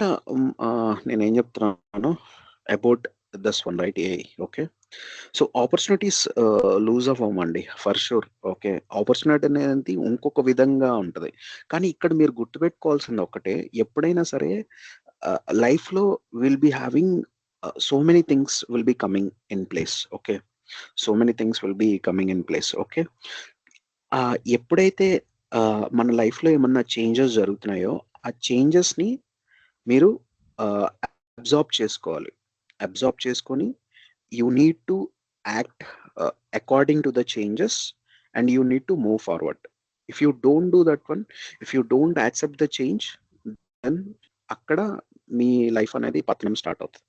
ఇక్కడ నేనేం చెప్తున్నాను about this one right AI. Okay. So opportunities lose అవ్వమండి ఫర్ షూర్. ఓకే. ఆపర్చునిటీ అనేది ఇంకొక విధంగా ఉంటది. కానీ ఇక్కడ మీరు గుర్తుపెట్టుకోవాల్సింది ఒక్కటే, ఎప్పుడైనా సరే లైఫ్‌లో will be having so many things will be coming in place. Okay. So many things will be coming in place. Okay. ఎప్పుడైతే మన లైఫ్‌లో ఏమన్నా చేంజెస్ జరుగుతున్నాయో, ఆ చేంజెస్‌ని మీరు అబ్జార్బ్ చేసుకోవాలి. అబ్జార్బ్ చేసుకొని you need to act according to the changes and you need to move forward. If you don't do that one, if you don't accept the change, then అక్కడ మీ లైఫ్ అనేది పతనం start అవుతది.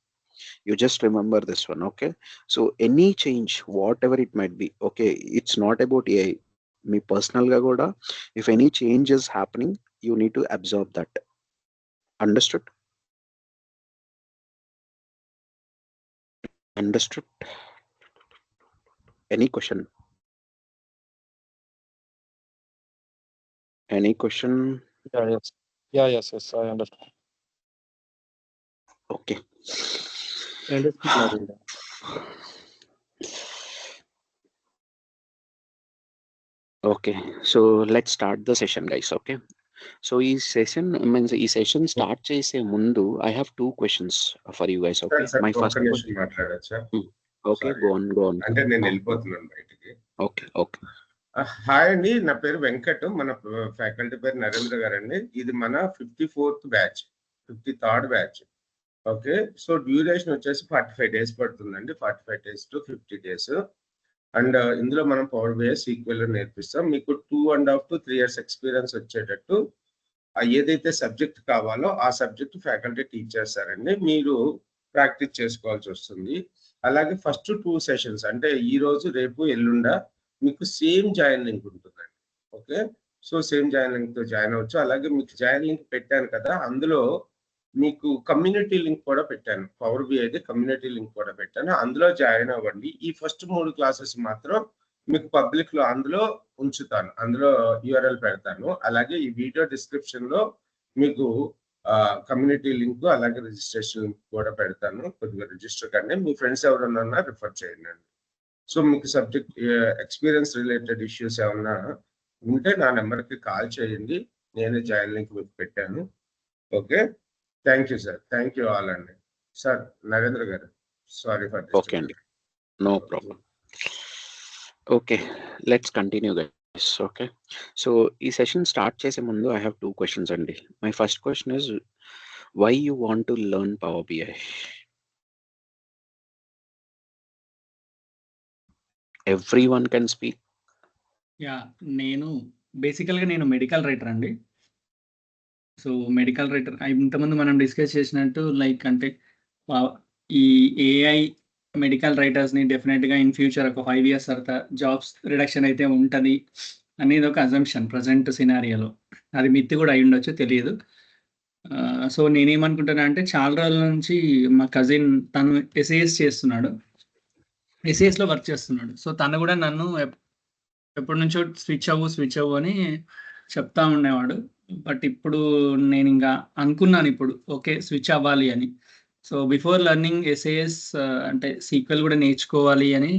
You just remember this one. Okay. So any change whatever it might be, okay, it's not about AI. Me personal ga kuda, if any change is happening, you need to absorb that. Understood? Understood? Any question? Any question? Yeah, yes. Yeah, yes, I understand. Okay. Understood, Narendra. Okay, so let's start the session, guys. Okay. So ఈ session start చేసే ముందు I have 2 questions for you guys. Okay. My first question మాట్లాడచ్చా? Okay, go on. అంటే నేను వెళ్ళిపోతున్నాను బయటికి. Okay. Hi అండి, నా పేరు వెంకట్. మన ఫ్యాకల్టీ పేరు నరేంద్ర గారు అండి. ఇది మన 54th batch, 53rd batch. Okay. So duration వచ్చేసి 45 days పడుతుందండి. 45 days to 50 days. అండ్ ఇందులో మనం పవర్ బిఐ సీక్వెల్ నేర్పిస్తాం. మీకు 2.5 to 3 years ఎక్స్పీరియన్స్ వచ్చేటట్టు ఏదైతే సబ్జెక్ట్ కావాలో ఆ సబ్జెక్ట్ ఫ్యాకల్టీ టీచ్ చేస్తారండి. మీరు ప్రాక్టీస్ చేసుకోవాల్సి వస్తుంది. అలాగే ఫస్ట్ 2 sessions అంటే ఈ రోజు, రేపు, ఎల్లుండ మీకు సేమ్ జాయిన్ లింక్ ఉంటుందండి. Okay. So same join link తో జాయిన్ అవ్వచ్చు. అలాగే మీకు జాయిన్ లింక్ పెట్టాను కదా, అందులో మీకు కమ్యూనిటీ లింక్ కూడా పెట్టాను. పవర్ బిఐది కమ్యూనిటీ లింక్ కూడా పెట్టాను. అందులో జాయిన్ అవ్వండి. ఈ ఫస్ట్ 3 classes మాత్రం మీకు పబ్లిక్ లో అందులో ఉంచుతాను. అందులో URL పెడతాను. అలాగే ఈ వీడియో డిస్క్రిప్షన్ లో మీకు కమ్యూనిటీ లింక్ అలాగే రిజిస్ట్రేషన్ లింక్ కూడా పెడతాను. కొద్దిగా రిజిస్టర్ కండి. మీ ఫ్రెండ్స్ ఎవరన్నా రిఫర్ చేయండి. సో మీకు సబ్జెక్ట్ ఎక్స్పీరియన్స్ రిలేటెడ్ ఇష్యూస్ ఏమన్నా ఉంటే నా నెంబర్కి కాల్ చేయండి. నేనే జాయిన్ లింక్ మీకు పెట్టాను. Okay. Thank you sir. Thank you all అండి. సార్ నరేంద్ర గారు, సారీ ఫర్ దిస్. ఓకే అండి, no problem. Okay, let's continue guys. Okay. So ఈ సెషన్ స్టార్ట్ చేసే ముందు ఐ హ్యావ్ 2 questions అండి. My first question is, why you want to learn power BI? Everyone can speak. Yeah, బేసికల్గా నేను medical writer అండి. సో medical writer ఇంతకుముందు మనం డిస్కస్ చేసినట్టు లైక్ అంటే ఈ ఏఐ మెడికల్ రైటర్స్ని డెఫినెట్గా ఇన్ ఫ్యూచర్ ఒక 5 years తర్వాత జాబ్స్ రిడక్షన్ అయితే ఉంటుంది అనేది ఒక అజంప్షన్ ప్రజెంట్ సినారియోలో. అది మిత్తి కూడా అయి ఉండొచ్చు, తెలియదు. సో నేనేమనుకుంటున్నా అంటే, చాలా రోజుల నుంచి మా కజిన్ తను ఎస్ఏఎస్ చేస్తున్నాడు, ఎస్ఏఎస్లో వర్క్ చేస్తున్నాడు. సో తను కూడా నన్ను ఎప్పటి నుంచో స్విచ్ అవ్వు అని చెప్తా ఉండేవాడు. బట్ ఇప్పుడు నేను ఇంకా అనుకున్నాను ఇప్పుడు ఓకే స్విచ్ అవ్వాలి అని. సో బిఫోర్ లెర్నింగ్ ఎస్ఏఎస్ అంటే సీక్వెల్ కూడా నేర్చుకోవాలి అని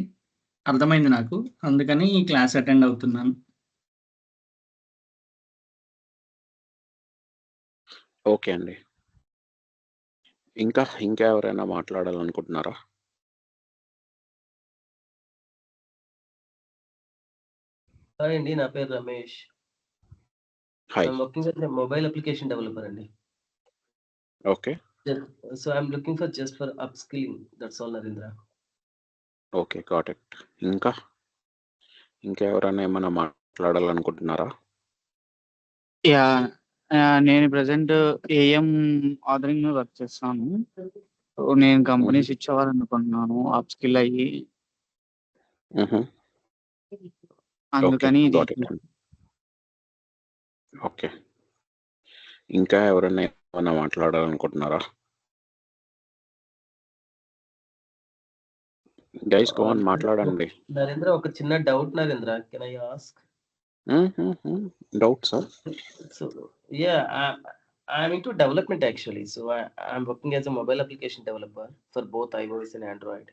అర్థమైంది నాకు. అందుకని ఈ క్లాస్ అటెండ్ అవుతున్నాను. ఓకే అండి. ఇంకా ఎవరైనా మాట్లాడాలనుకుంటున్నారా? హాయ్ అండి, నా పేరు Ramesh. Hi. I'm working as a mobile application developer అండి. Okay. So I'm looking for just for upskilling. That's all, Narendra. Okay, got it. ఇంకా ఎవరైనా ఏమైనా మాట్లాడాలనుకుంటున్నారా? యా, నేను ప్రజెంట్ ఏఎం ఆర్డరింగ్ మీద వర్క్ చేస్తాను. సో నేను కంపెనీ స్విచ్ అవ్వాలనుకుంటున్నాను అప్ స్కిల్ అయ్యి. అందుకని ఓకే. ఇంకా ఎవరైనా ఏమైనా మాట్లాడాలనుకుంటున్నారా? గైస్ గో ఆన్, మాట్లాడండి. నరేంద్ర, ఒక చిన్న doubt Narendra, can I ask? Doubt sir? So yeah, I'm into development actually. So I'm working as a mobile application developer for both iOS and Android.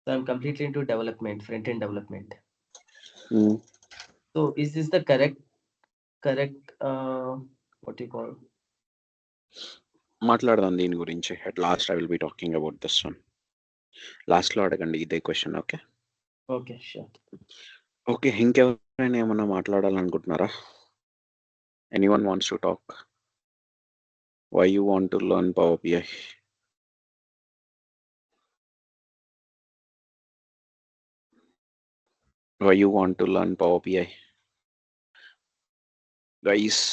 So I'm completely into development, front-end development. Mm. So is this the correct what do you call? మాట్లాడదాం దీని గురించి. At last I will be talking about this one. లాస్ట్లో అడగండి ఇదే question. Okay Okay, sure. Okay, ఇంకెవరైనా ఏమన్నా మాట్లాడాలనుకుంటున్నారా? Anyone wants to talk? Why you want to learn power BI? Why you want to learn power BI guys?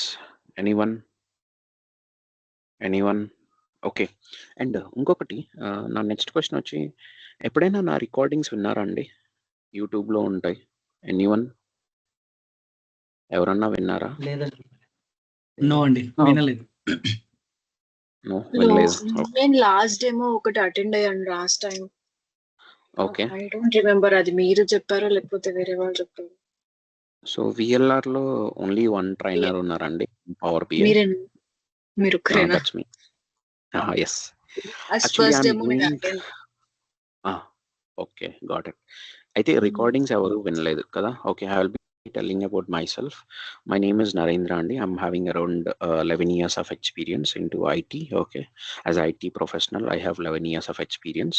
Anyone? Okay. And ఇంకొకటి, నా next question వచ్చి, ఎప్పుడైనా నా రికార్డింగ్స్ విన్నారా అండి? యూట్యూబ్లో ఉంటాయి. ఎనీవన్? ఎవరన్నా విన్నారా? లేదండి. నో అండి, వినలేదు. నో, వినలేదు. నేను లాస్ట్ డేమో ఒకటి అటెండ్ అయ్యాను last time. Okay. I don't remember అది మీరు చెప్పారో లేకపోతే వేరే వాళ్ళు చెప్పారు. సో విఎల్ఆర్లో ఓన్లీ వన్ ట్రైనర్ ఉన్నారండి పవర్ బిఐ. మీరు ఒక్కరేనా? That's me. Yes. First demo నేను అటెండ్. Okay, got it. అయితే రికార్డింగ్స్ ఎవరు వినలేదు కదా? Okay, I will be telling about myself. My name is Narendra Andi. I'm having around 11 years of experience into IT. Okay, as IT professional I have 11 years of experience.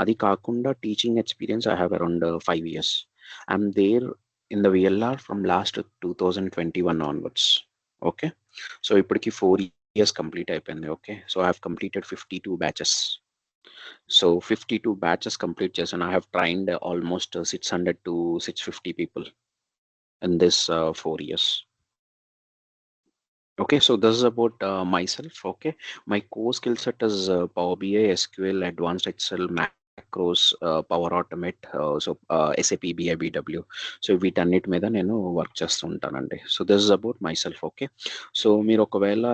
Adi kaakunda teaching experience I have around 5 years. I'm there in the VLR from last 2021 onwards. Okay, so ippudiki 4 years complete ayipindi. Okay, so I have completed 52 batches. So 52 batches complete chesanu. I have trained almost 600 to 650 people in this 4 years. Okay, so this is about myself. Okay, my core skill set is Power BI, SQL, Advanced Excel, macros, Power Automate, so SAP BIBW. So వీటన్నిటి మీద నేను work చేస్తుంటానండి. So this is about myself. Okay, so మీరు ఒకవేళ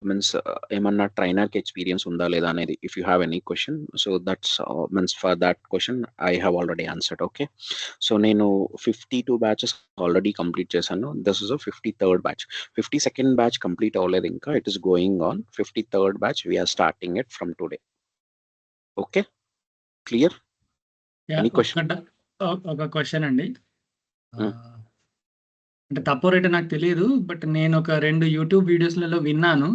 means ఏమన్నా ట్రైనర్కి experience ఉందా లేదా అనేది, if you have any question, so that's means for that question I have already answered. Okay, so నేను 52 బ్యాచెస్ ఆల్రెడీ కంప్లీట్ చేశాను. This is 53rd batch. 52nd batch complete అవ్వలేదు ఇంకా, it is going on. 53rd batch we're starting it from today. Okay, clear? Any question? ఒక question అండి. అంటే తప్పో రేట నాకు తెలియదు, బట్ నేను ఒక 2 యూట్యూబ్ వీడియోస్లలో విన్నాను.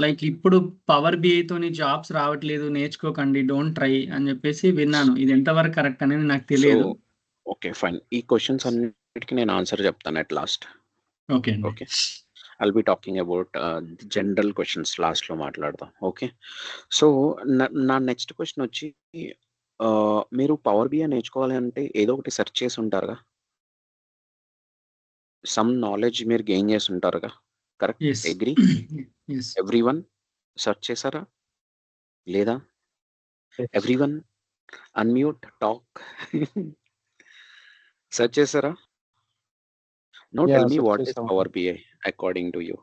లైక్ ఇప్పుడు పవర్ బిఐ తోని జాబ్స్ రావట్లేదు, నేర్చుకోకండి, డోంట్ ట్రై అని చెప్పేసి విన్నాను. ఇది ఎంతవరకు కరెక్ట్ అనేది నాకు తెలియదు. Okay, fine. ఈ క్వశ్చన్స్ అన్నిటికీ నేను ఆన్సర్ చెప్తాను అట్ లాస్ట్. ఓకే అండి. Okay, I'll be talking about general questions లాస్ట్లో మాట్లాడదాం. ఓకే, సో నా నెక్స్ట్ క్వశ్చన్ వచ్చి, మీరు పవర్ బిఐ నేర్చుకోవాలి అంటే ఏదో ఒకటి సెర్చ్ చేసి ఉంటారుగా, సమ్ నాలెడ్జ్ మీరు గెయిన్ చేసి ఉంటారుగా, correct? Yes. Agree? Yes. Everyone search చేశారా లేదా? Everyone unmute, talk. సెర్చ్ చేశారా? No, Yeah, tell me search what is చేశాం. Power BI according to you.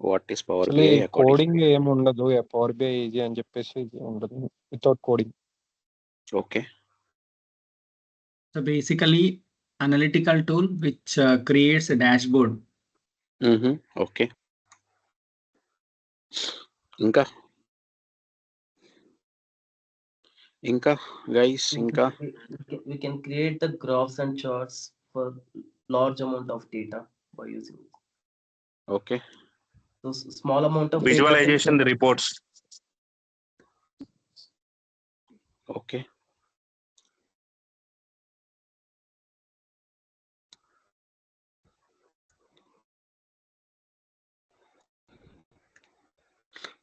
What is power actually BI? Coding ఏమి ఉండదు. Power BI easy అని చెప్పేసి ఇది ఉండదు without coding. Okay, So basically analytical tool which creates a dashboard. Okay. ఇంకా guys, ఇంకా We can create the graphs and charts for large amount of data by using it. Okay. So small amount of visualization the reports. Okay,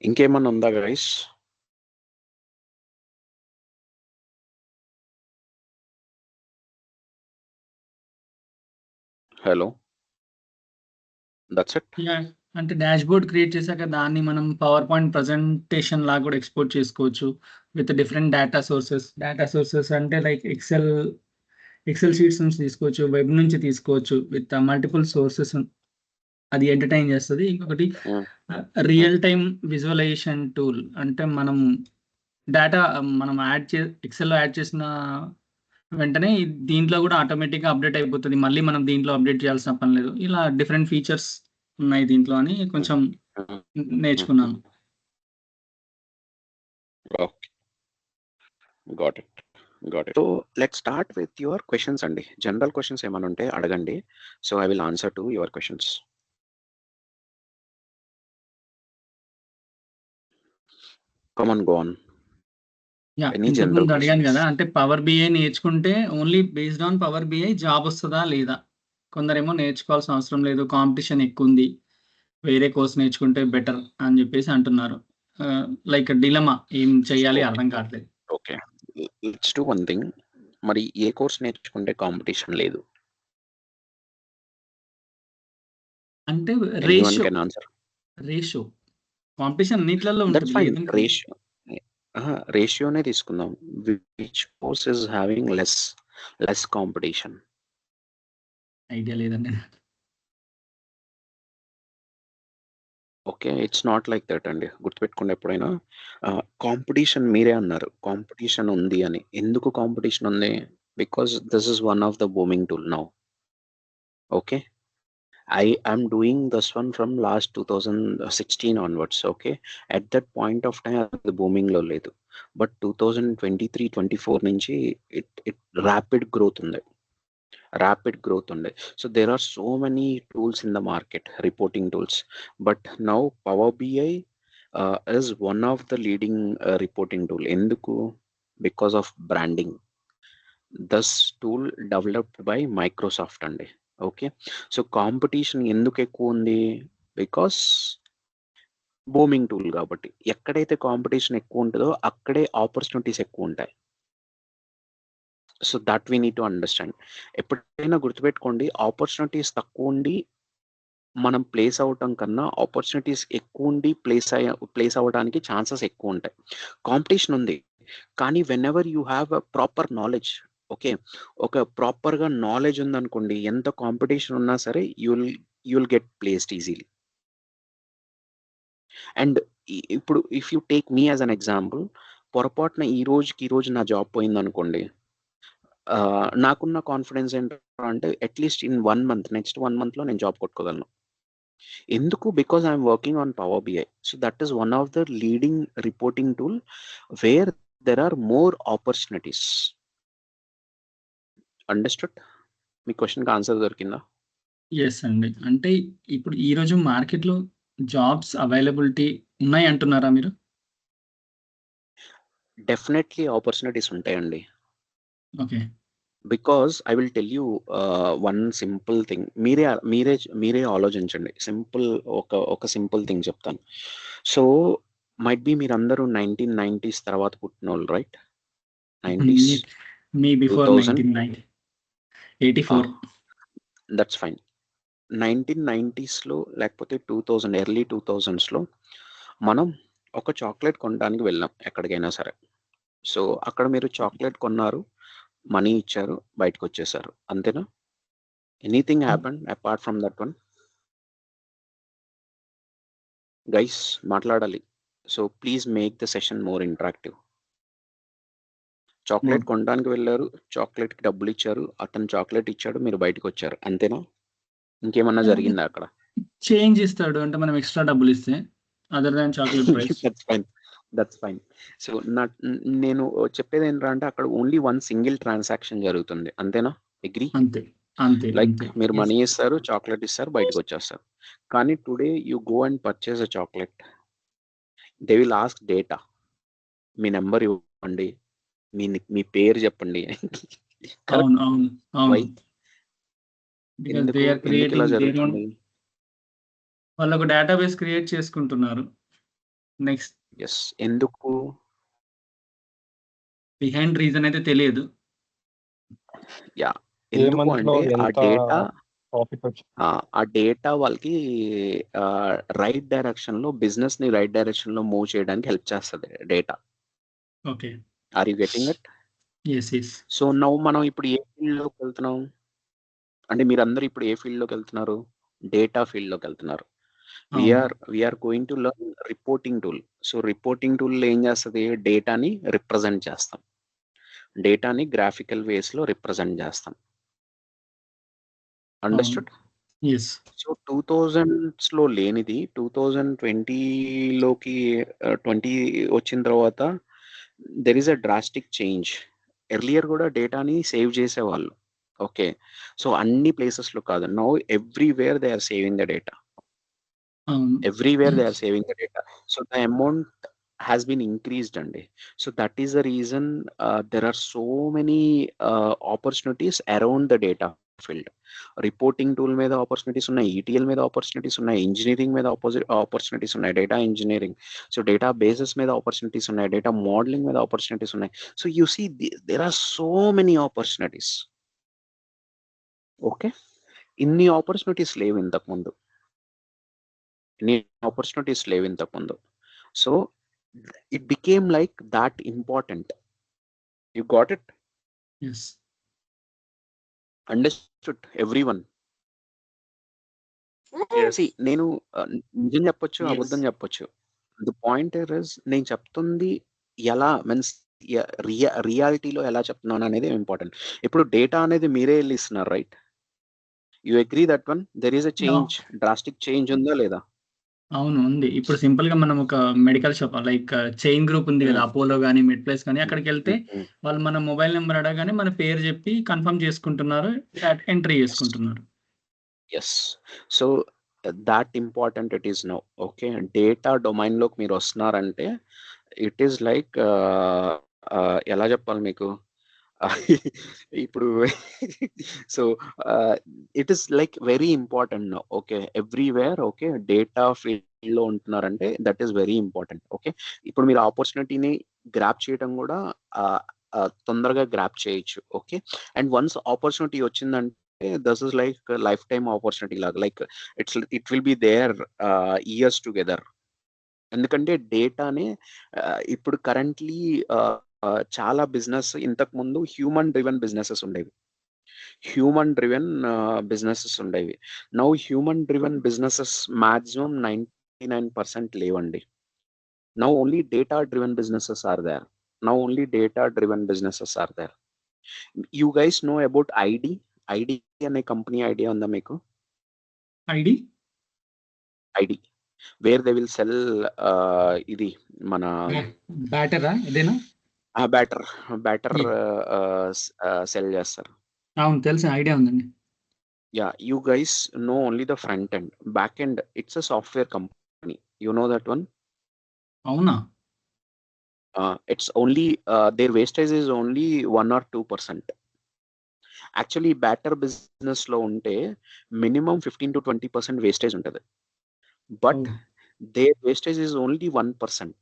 ఇంకేమన్నా ఉందా guys? Hello, that's it. అంటే dash board create చేశాక దాన్ని మనం power point presentation లాగా కూడా export చేసుకోవచ్చు with different data sources అంటే లైక్ ఎక్సెల్ షీట్స్ నుంచి తీసుకోవచ్చు, వెబ్ నుంచి తీసుకోవచ్చు, విత్ మల్టిపుల్ సోర్సెస్. అది ఎంటర్టైన్ చేస్తుంది. ఇంకొకటి రియల్ టైమ్ విజువలైజేషన్ టూల్, అంటే మనం డేటా మనం ఎక్సెల్లో యాడ్ చేసిన వెంటనే దీంట్లో కూడా ఆటోమేటిక్గా అప్డేట్ అయిపోతుంది, మళ్ళీ మనం దీంట్లో అప్డేట్ చేయాల్సిన పని లేదు. ఇలా డిఫరెంట్ ఫీచర్స్ ఉన్నాయి దీంట్లో అని కొంచెం నేర్చుకున్నాను. Okay, got it. So let start with your questions అండి. జనరల్ క్వశ్చన్స్ ఏమైనా ఉంటే అడగండి. So I will answer to your questions. Come on, go on. Yeah, any ఇంతకు జనరల్ ముందు అడిగాను క్వశ్చన్స్? కదా, అంటే పవర్ బిఐ నేర్చుకుంటే only based on power BI job వస్తుందా లేదా? కొందరేమో నేర్చుకోవాల్సిన అవసరం లేదు, కాంపిటీషన్ ఎక్కువ ఉంది, వేరే కోర్స్ నేర్చుకుంటే బెటర్ అని చెప్పేసి అంటున్నారు. లైక్ డిలమా, ఏం చెయ్యాలి అర్థం కావట్లేదు. Okay, let's do one thing. మరి ఏ కోర్స్ నేర్చుకుంటే కాంపిటీషన్ లేదు? అంటే anyone ratio can answer. Ratio competition అన్నిట్లలో దట్స్ ఉంటుంది, ఫైన్. లేదని కాదు. రేషియోనే తీసుకుందాం. Which course is having less competition? Idea లేదండి. Okay, it's not like that అండి. గుర్తుపెట్టుకోండి ఎప్పుడైనా. కాంపిటీషన్ మీరే అన్నారు, కాంపిటీషన్ ఉంది అని. ఎందుకు కాంపిటీషన్ ఉంది? Because this is one of the booming tool now. Okay, I am doing this one from last 2016 onwards. Okay, at that point of time the booming లో లేదు. బట్ 2023-24 నుంచి it rapid growth ఉంది. So there are so many tools in the market, reporting tools. But now Power BI is one of the leading reporting tool. ఎందుకు? Because of branding. This tool developed by Microsoft అండి. Okay, so competition ఎందుకు ఎక్కువ ఉంది? Because booming tool కాబట్టి. ఎక్కడైతే competition ఎక్కువ ఉంటుందో అక్కడే ఆపర్చునిటీస్ ఎక్కువ ఉంటాయి. So that we need to understand. ఎప్పుడైనా గుర్తుపెట్టుకోండి, ఆపర్చునిటీస్ తక్కువ ఉండి మనం ప్లేస్ అవటం కన్నా ఆపర్చునిటీస్ ఎక్కువ ఉండి ప్లేస్ అవ్వడానికి ఛాన్సెస్ ఎక్కువ ఉంటాయి. కాంపిటీషన్ ఉంది, కానీ whenever you have a proper knowledge, okay, ఒక ప్రాపర్గా నాలెడ్జ్ ఉందనుకోండి, ఎంత కాంపిటీషన్ ఉన్నా సరే you'll get placed easily. And ఇప్పుడు if you take me as an example, పొరపాటున ఈ రోజు నా జాబ్ పోయింది అనుకోండి, నాకున్న కాన్ఫిడెన్స్ ఏంటంటే అట్లీస్ట్ ఇన్ 1 month, నెక్స్ట్ 1 monthలో నేను జాబ్ కొట్టుకోగలను. ఎందుకు? Because I'm working on power BI. So that is one of the leading reporting tool where there are more opportunities. Understood? మీ క్వశ్చన్కి ఆన్సర్ దొరికిందా? ఎస్ అండి. అంటే ఇప్పుడు ఈరోజు మార్కెట్లో జాబ్స్ అవైలబిలిటీ ఉన్నాయి అంటున్నారా మీరు? డెఫినెట్లీ ఆపర్చునిటీస్ ఉంటాయండి. Okay. Because I will tell you one simple thing. మీరే ఆలోచించండి. ఒక సింపుల్ థింగ్ చెప్తాను. సో మైట్ బి మీరందరూ 1990s తర్వాత పుట్టిన వాళ్ళు, right? 90s, me before 2000. 1984. That's fine. 1990sలో లేకపోతే 2000 ఎర్లీ 2000sలో మనం ఒక చాక్లెట్ కొనడానికి వెళ్ళాం ఎక్కడికైనా సరే. సో అక్కడ మీరు చాక్లెట్ కొన్నారు, మనీ ఇచ్చారు, బయటకు వచ్చేసారు, అంతేనా? Anything happen apart from that one? Guys మాట్లాడాలి. So please make the session more interactive. Chocolate కొనడానికి వెళ్ళారు, చాక్లెట్కి డబ్బులు ఇచ్చారు, అతను చాక్లెట్ ఇచ్చాడు, మీరు బయటకు వచ్చారు, అంతేనా? ఇంకేమన్నా జరిగిందా అక్కడ? చేంజ్ ఇస్తాడు, అంటే మనం ఎక్స్ట్రా డబ్బులు ఇస్తే, other than chocolate price. That's fine. So నేను చెప్పేది ఏంటంటే అక్కడ ఓన్లీ వన్ సింగిల్ ట్రాన్సాక్షన్ జరుగుతుంది, అంతేనా? అగ్రీ? అంతే. లైక్ మీరు మనీ ఇస్తారు, చాక్లెట్ ఇస్తారు, బయటకు వచ్చేస్తారు. కానీ today you go and purchase a chocolate, they will ask data. Me number ఇవ్వండి, మీ పేరు చెప్పండి. అవును. ఎందుకు ఇలా జరుగుతుంది? వాళ్ళు ఒక డేటాబేస్ క్రియేట్ చేసుకుంటున్నారు. నెక్స్ట్ ఎస్, ఎందుకు? బిహైండ్ రీజన్ అయితే తెలియదు. యా, ఎందుకు అంటే ఆ డేటా వాళ్ళకి రైట్ డైరెక్షన్ లో, బిజినెస్ ని రైట్ డైరెక్షన్ లో మూవ్ చేయడానికి హెల్ప్ చేస్తుంది data. Okay. Are you getting it? Yes. So now మనం ఇప్పుడు ఏ ఫీల్డ్ లోకి వెళ్తున్నాం అంటే, మీరందరూ ఇప్పుడు ఏ ఫీల్డ్ లోకి వెళ్తున్నారు? డేటా ఫీల్డ్ లోకి వెళ్తున్నారు. We're going to learn reporting tool. So reporting tool ఏం చేస్తుంది? డేటాని రిప్రజెంట్ చేస్తాం, డేటాని గ్రాఫికల్ వేస్ లో రిప్రజెంట్ చేస్తాం. అండర్స్టూడ్? ఎస్. సో 2000స్‌లో లేనిది 2020లోకి 20 వచ్చిన తర్వాత there is a drastic change. Earlier గూడా డేటాని సేవ్ చేసేవాళ్ళు. ఓకే. సో అన్ని ప్లేసెస్‌లో కాదు. Now everywhere they are saving the data. అవును. Everywhere they are saving the data. So the amount has been increased అండి. So that is the reason there are so many opportunities around the data field. Reporting tool మీద opportunities ఉన్నాయి, ETL మీద opportunities ఉన్నాయి, engineering మీద opportunities ఉన్నాయి, data engineering, so databases మీద opportunities ఉన్నాయి, data modelling మీద ఆపర్చునిటీస్ ఉన్నాయి. So you see there are so many opportunities. Okay. ఇన్ని ఆపర్చునిటీస్ లేవు ఇంతకుముందు. ఆపర్చునిటీస్ లేవు ఇంతకుముందు. So it became like that important. You got it? Yes. Understood everyone? నేను నిజం చెప్పొచ్చు, Yes. అబద్ధం చెప్పొచ్చు. ది పాయింట్ ఇస్ నేను చెప్తుంది ఎలా మీన్స్ రియాలిటీలో ఎలా చెప్తున్నాను అనేది ఇంపార్టెంట్. ఇప్పుడు డేటా అనేది మీరే వెళ్ళి ఇస్తున్నారు, right? You agree that one there is a change, drastic change ఉందా లేదా? అవును, ఉంది. ఇప్పుడు సింపుల్‌గా మనం ఒక medical shop like chain group ఉంది కదా! అపోలో గాని, మెడ్‌ప్లస్ గాని అక్కడికెళ్తే వాళ్ళు మన మొబైల్ నంబర్ అడగగానే మన పేరు చెప్పి కన్ఫర్మ్ చేసుకుంటున్నారు. ఎంట్రీ చేసుకుంటున్నారు. Yes. So that important it is now. Okay. Data డొమైన్లోకి మీరు వస్తున్నారంటే ఇట్ ఈస్ లైక్ ఎలా చెప్పాలి మీకు? ఇప్పుడు so it is like very important now. Okay. Everywhere okay data ఫీల్డ్లో ఉంటున్నారంటే that is very important. Okay. ఇప్పుడు మీరు ఆపర్చునిటీని గ్రాప్ చేయడం కూడా తొందరగా గ్రాప్ చేయొచ్చు. ఓకే. అండ్ వన్స్ ఆపర్చునిటీ వచ్చిందంటే this is like lifetime opportunity లాగా, like it will be there years together. ఎందుకంటే డేటానే ఇప్పుడు కరెంట్లీ చాలా బిజినెస్ ఇంతకుముందు హ్యూమన్ డ్రివెన్ బిజినెసెస్ ఉండేవి. Now human driven businesses maximum 99% లేవండి. Now only data driven businesses are there. You guys know about ID అనే company idea ఉందా మీకు? ID where they will sell ఇది మన బ్యాటరా ఇదేనా? బ్యాటర్ సెల్ చేస్తారు. అవును, తెలుసు, ఐడియా ఉందండి. Yeah, you guys know only the front end. Back end it's a software company. You know that one? అవునా? It's only their wastage is only 1 or 2%. Actually, batter business లో ఉంటే minimum 15 to 20% wastage ఉంటుంది. But their wastage is only 1%.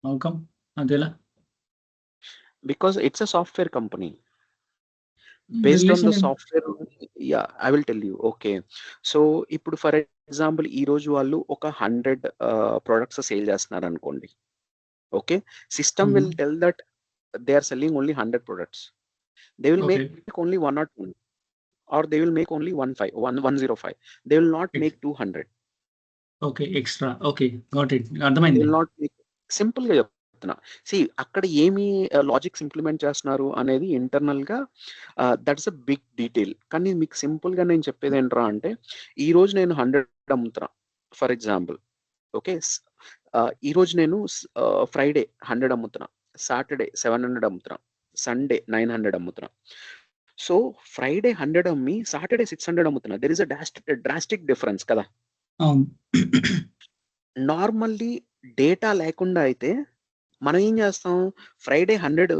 How come? అదెలా? Because it's a software company. Based on the software, yeah, I will tell you. Okay. So ఇప్పుడు for example ఈ రోజు వాళ్ళు ఒక 100 products sale చేస్తున్నారు అనుకోండి. Okay. System will tell that they are selling only 100 products. They will make only 1 or 2, or they will make only 105. They will not make 200. Okay, extra. Okay, got it. అర్థమైంది. They will not make. Simple గా చెప్తున్నా. అక్కడ ఏమి logics implement చేస్తున్నారు అనేది internal గా that's a big detail. కానీ మీకు సింపుల్ గా నేను చెప్పేది ఏంట్రా అంటే ఈ రోజు నేను 100 అమ్ముతున్నా ఫర్ ఎగ్జాంపుల్. ఓకే. ఈ రోజు నేను ఫ్రైడే 100 అమ్ముతున్నా, సాటర్డే 700 అమ్ముతున్నా, సండే 900 అమ్ముతున్నా. సో ఫ్రైడే 100 అమ్మి సాటర్డే 600 అమ్ముతున్నా. There is a drastic difference కదా. నార్మల్లీ డేటా లేకుండా అయితే మనం ఏం చేస్తాం, ఫ్రైడే 100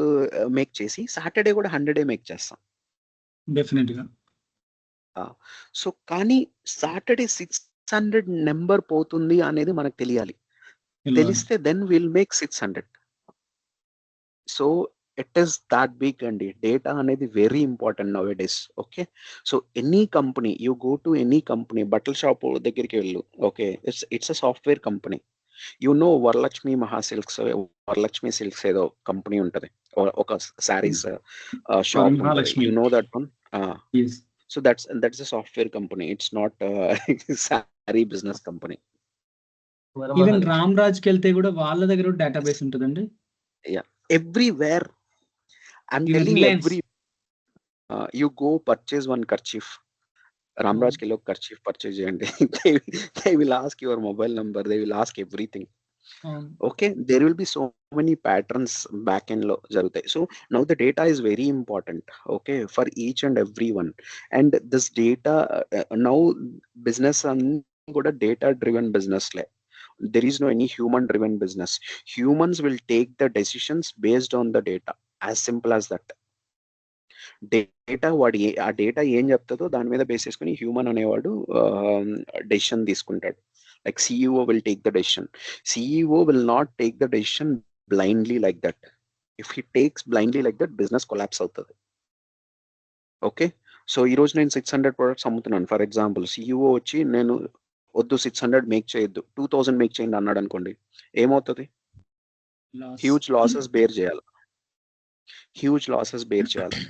మేక్ చేసి సాటర్డే కూడా 100 మేక్ చేస్తాం డెఫినెట్ గా. సో కానీ సాటర్డే 600 నెంబర్ పోతుంది అనేది మనకు తెలియాలి. తెలిస్తే then will make 600. So it is that big అండి. డేటా అనేది very important nowadays. Okay. So any company you go to any company, బట్టల షాప్ దగ్గరికి వెళ్ళు. Okay. It's a software company. You know Varalakshmi Varalakshmi Silks ఏదో company ఉంటది, ఒక saris shop ఉంటది. You know that one? So that's a software company. It's not sari business company. Even Ram Raj కి వెళ్తే కూడా వాళ్ళ దగ్గర డేటాబేస్ ఉంటుందండి. Everywhere. I'm telling you, you go purchase one kerchief, Ramraj కి ఒక కర్చీఫ్ పర్చేజ్ చేయండి. They will ask your mobile number, they will ask everything. Okay, there will be so many patterns back end lo jarutayi. So now the data is very important, okay, for each and everyone. And this data now business and kuda data driven business le, there is no any human driven business. Humans will take the decisions based on the data, as simple as that. Data వాడు ఆ data ఏం చెప్తుందో దాని మీద base చేసుకుని human అనేవాడు decision తీసుకుంటాడు. Like CEO will take the decision. CEO will not take the decision blindly like that. If he takes blindly like that, business collapse అవుతుంది. ఓకే, సో ఈ రోజు నేను 600 ప్రొడక్ట్స్ అమ్ముతున్నాను ఫర్ ఎగ్జాంపుల్. సిఇఓ వచ్చి నేను వద్దు 600 మేక్ చేయొద్దు 2000 మేక్ చేయండి అన్నాడు అనుకోండి, ఏమవుతుంది? హ్యూజ్ లాసెస్ బేర్ చేయాలి, హ్యూజ్ లాసెస్ బేర్ చేయాలి.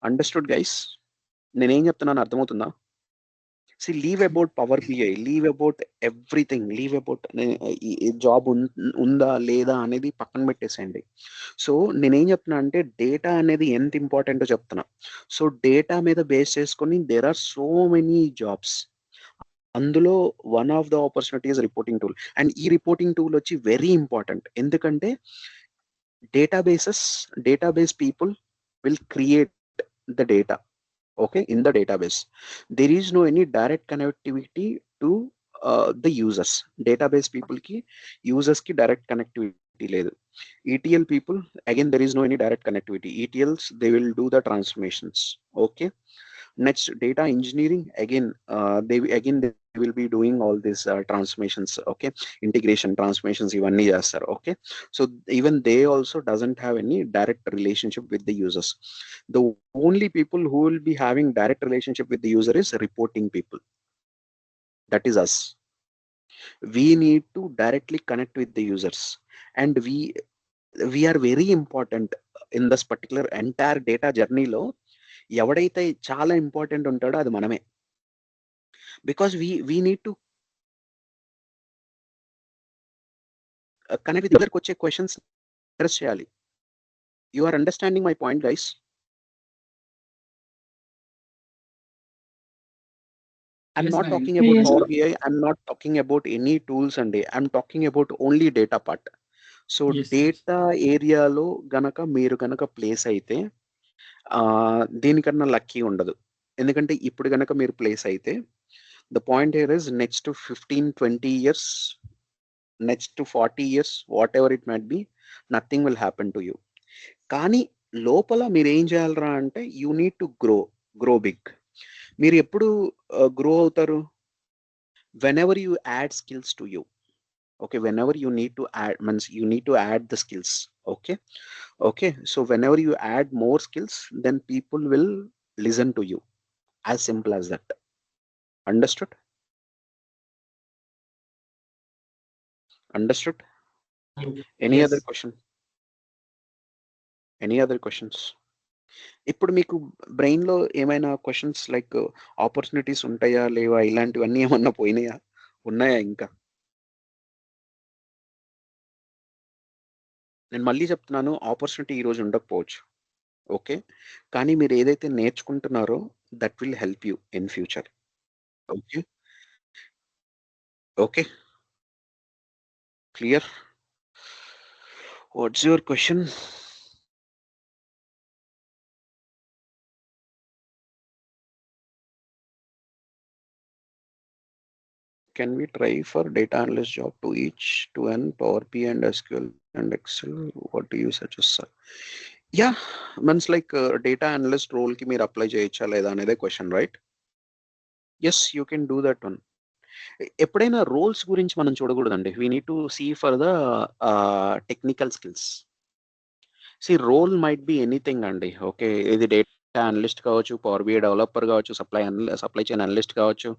Understood guys? నేనేం చెప్తున్నాను అర్థమవుతుందా? See leave about Power BI, leave about everything, leave about job ఉందా లేదా అనేది పక్కన పెట్టేసేయండి. సో నేనేం చెప్తున్నా అంటే డేటా అనేది ఎంత ఇంపార్టెంటో చెప్తున్నా. సో డేటా మీద బేస్ చేసుకొని there are so many jobs. అందులో one of the opportunities reporting tool. And ఈ రిపోర్టింగ్ టూల్ వచ్చి వెరీ ఇంపార్టెంట్, ఎందుకంటే database people will create the data, okay, in the database. There is no any direct connectivity to the users. Database people ki users ki direct connectivity ledu. ETL people, again there is no any direct connectivity. ETLs, they will do the transformations. Okay, next data engineering, again they will be doing all these transformations. Okay, integration, transformations, ivanni chestaru. Okay, so even they also doesn't have any direct relationship with the users. The only people who will be having direct relationship with the user is reporting people. That is us. We need to directly connect with the users, and we are very important in this particular entire data journey lo. ఎవడైతే చాలా important ఉంటాడో అది మనమే. Because we need to connect with యూజర్కి వచ్చే questions address చేయాలి. You are understanding my point guys? I'm not talking about Power BI, I'm not talking about any tools అండి, I'm talking about only data part. So data ఏరియాలో గనక మీరు గనక place అయితే దీనికన్నా లక్కీ ఉండదు. ఎందుకంటే ఇప్పుడు గనక మీరు ప్లేస్ అయితే, the point here is next 15-20 years, next 40 years, whatever it might be, nothing will happen to you. కానీ లోపల మీరు ఏం చేయాలరా అంటే you need to grow big. మీరు ఎప్పుడు గ్రో అవుతారు? whenever you add skills to you. Okay, whenever you need to add, means you need to add the skills. Okay, so whenever you add more skills, then people will listen to you, as simple as that. Understood? Any Yes. other question? Any other questions? ఇప్పుడు మీకు brain లో ఏమైనా questions like opportunities ఉంటాయా లేవా, ఇలాంటివన్నీ ఏమన్నా పోయినాయా, ఉన్నాయా ఇంకా? నేను మళ్ళీ చెప్తున్నాను, ఆపర్చునిటీ ఈరోజు ఉండకపోవచ్చు, ఓకే, కానీ మీరు ఏదైతే నేర్చుకుంటున్నారో that will help you in future. Okay, clear? What's your question? Can we try for data analyst job to each to an Power BI and SQL and Excel? What do you suggest, sir? Yeah, means like data analyst role ki meer apply cheyocha leda anede question, right? Yes, you can do that one. ఎప్పుడైనా roles గురించి మనం చూడకూడదండి. We need to see for the technical skills. The role might be anything అండి. Okay, ఇది data analyst కావచ్చు, power BI developer కావచ్చు, supply chain analyst కావచ్చు,